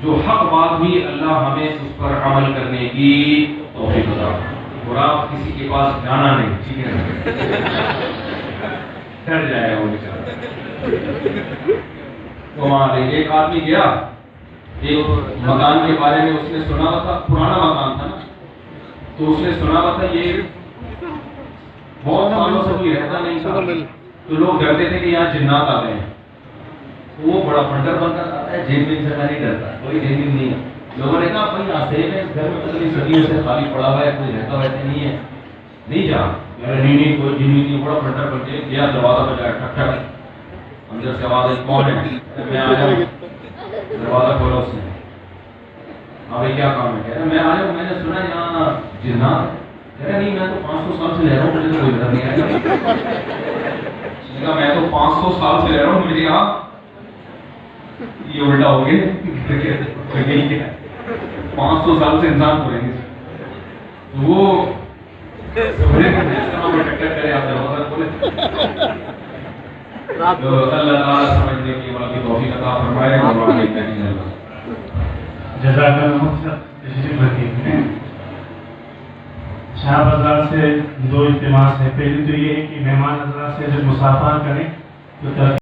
جو حق بات ہوئی اللہ ہمیں اس پر عمل کرنے کی توفیق عطا فرمائے۔ اور آپ کسی کے پاس جانا نہیں، ٹھیک ہے، ڈر جائے گا وہ بیچارہ۔ تو وہاں ایک آدمی گیا، ایک مکان کے بارے میں اس نے سنا ہوا تھا، پرانا مکان تھا نا، تو اس نے سنا ہوا تھا یہ بہت سالوں سے کوئی رہتا نہیں تھا، تو لوگ ڈرتے تھے کہ یہاں جنات آ گئے ہیں۔ وہ بڑا فنڈر بنتا تھا، جن بن سے نہیں ڈرتا، کوئی جن بن نہیں ہے۔ لوگوں نے کہا بھائی آسے میں اس گھر میں پتلی صدیوں سے خالی پڑا ہوا ہے، کوئی رہتا ویسے نہیں ہے، نہیں جا، نہیں کوئی جن نہیں، بڑا فنڈر بن کے گیا، دروازہ بجایا، ٹھک ٹھک، اندر سے آواز آئی کون ہے؟ میں آیا ہوں۔ دروازہ کھولا اس نے، ابھی کیا کام ہے؟ کہہ رہا میں آیا ہوں، میں نے سنا یہاں جنات۔ کہہ رہا نہیں میں تو 500 سال سے رہ رہا ہوں، مجھے تو کوئی ڈر نہیں آئے گا۔ میں تو 500 سال سے رہ رہا ہوں، مجھے یہاں یہ الٹا ہو گیا، 500 سال سے انسان کو رہیں گے۔ وہ زہرے کے فیصلوں میں ٹکر کرے آپ دروازہ کھولے. تو اللہ تعالیٰ سمجھنے کی عمل کی توفیق عطا فرمائے. جزاک اللہ تشریف رکھیے. شاہ حضرات سے دو التماس ہے. پہلی تو یہ ہے کہ مہمان حضرات سے جب مسافہ کریں تو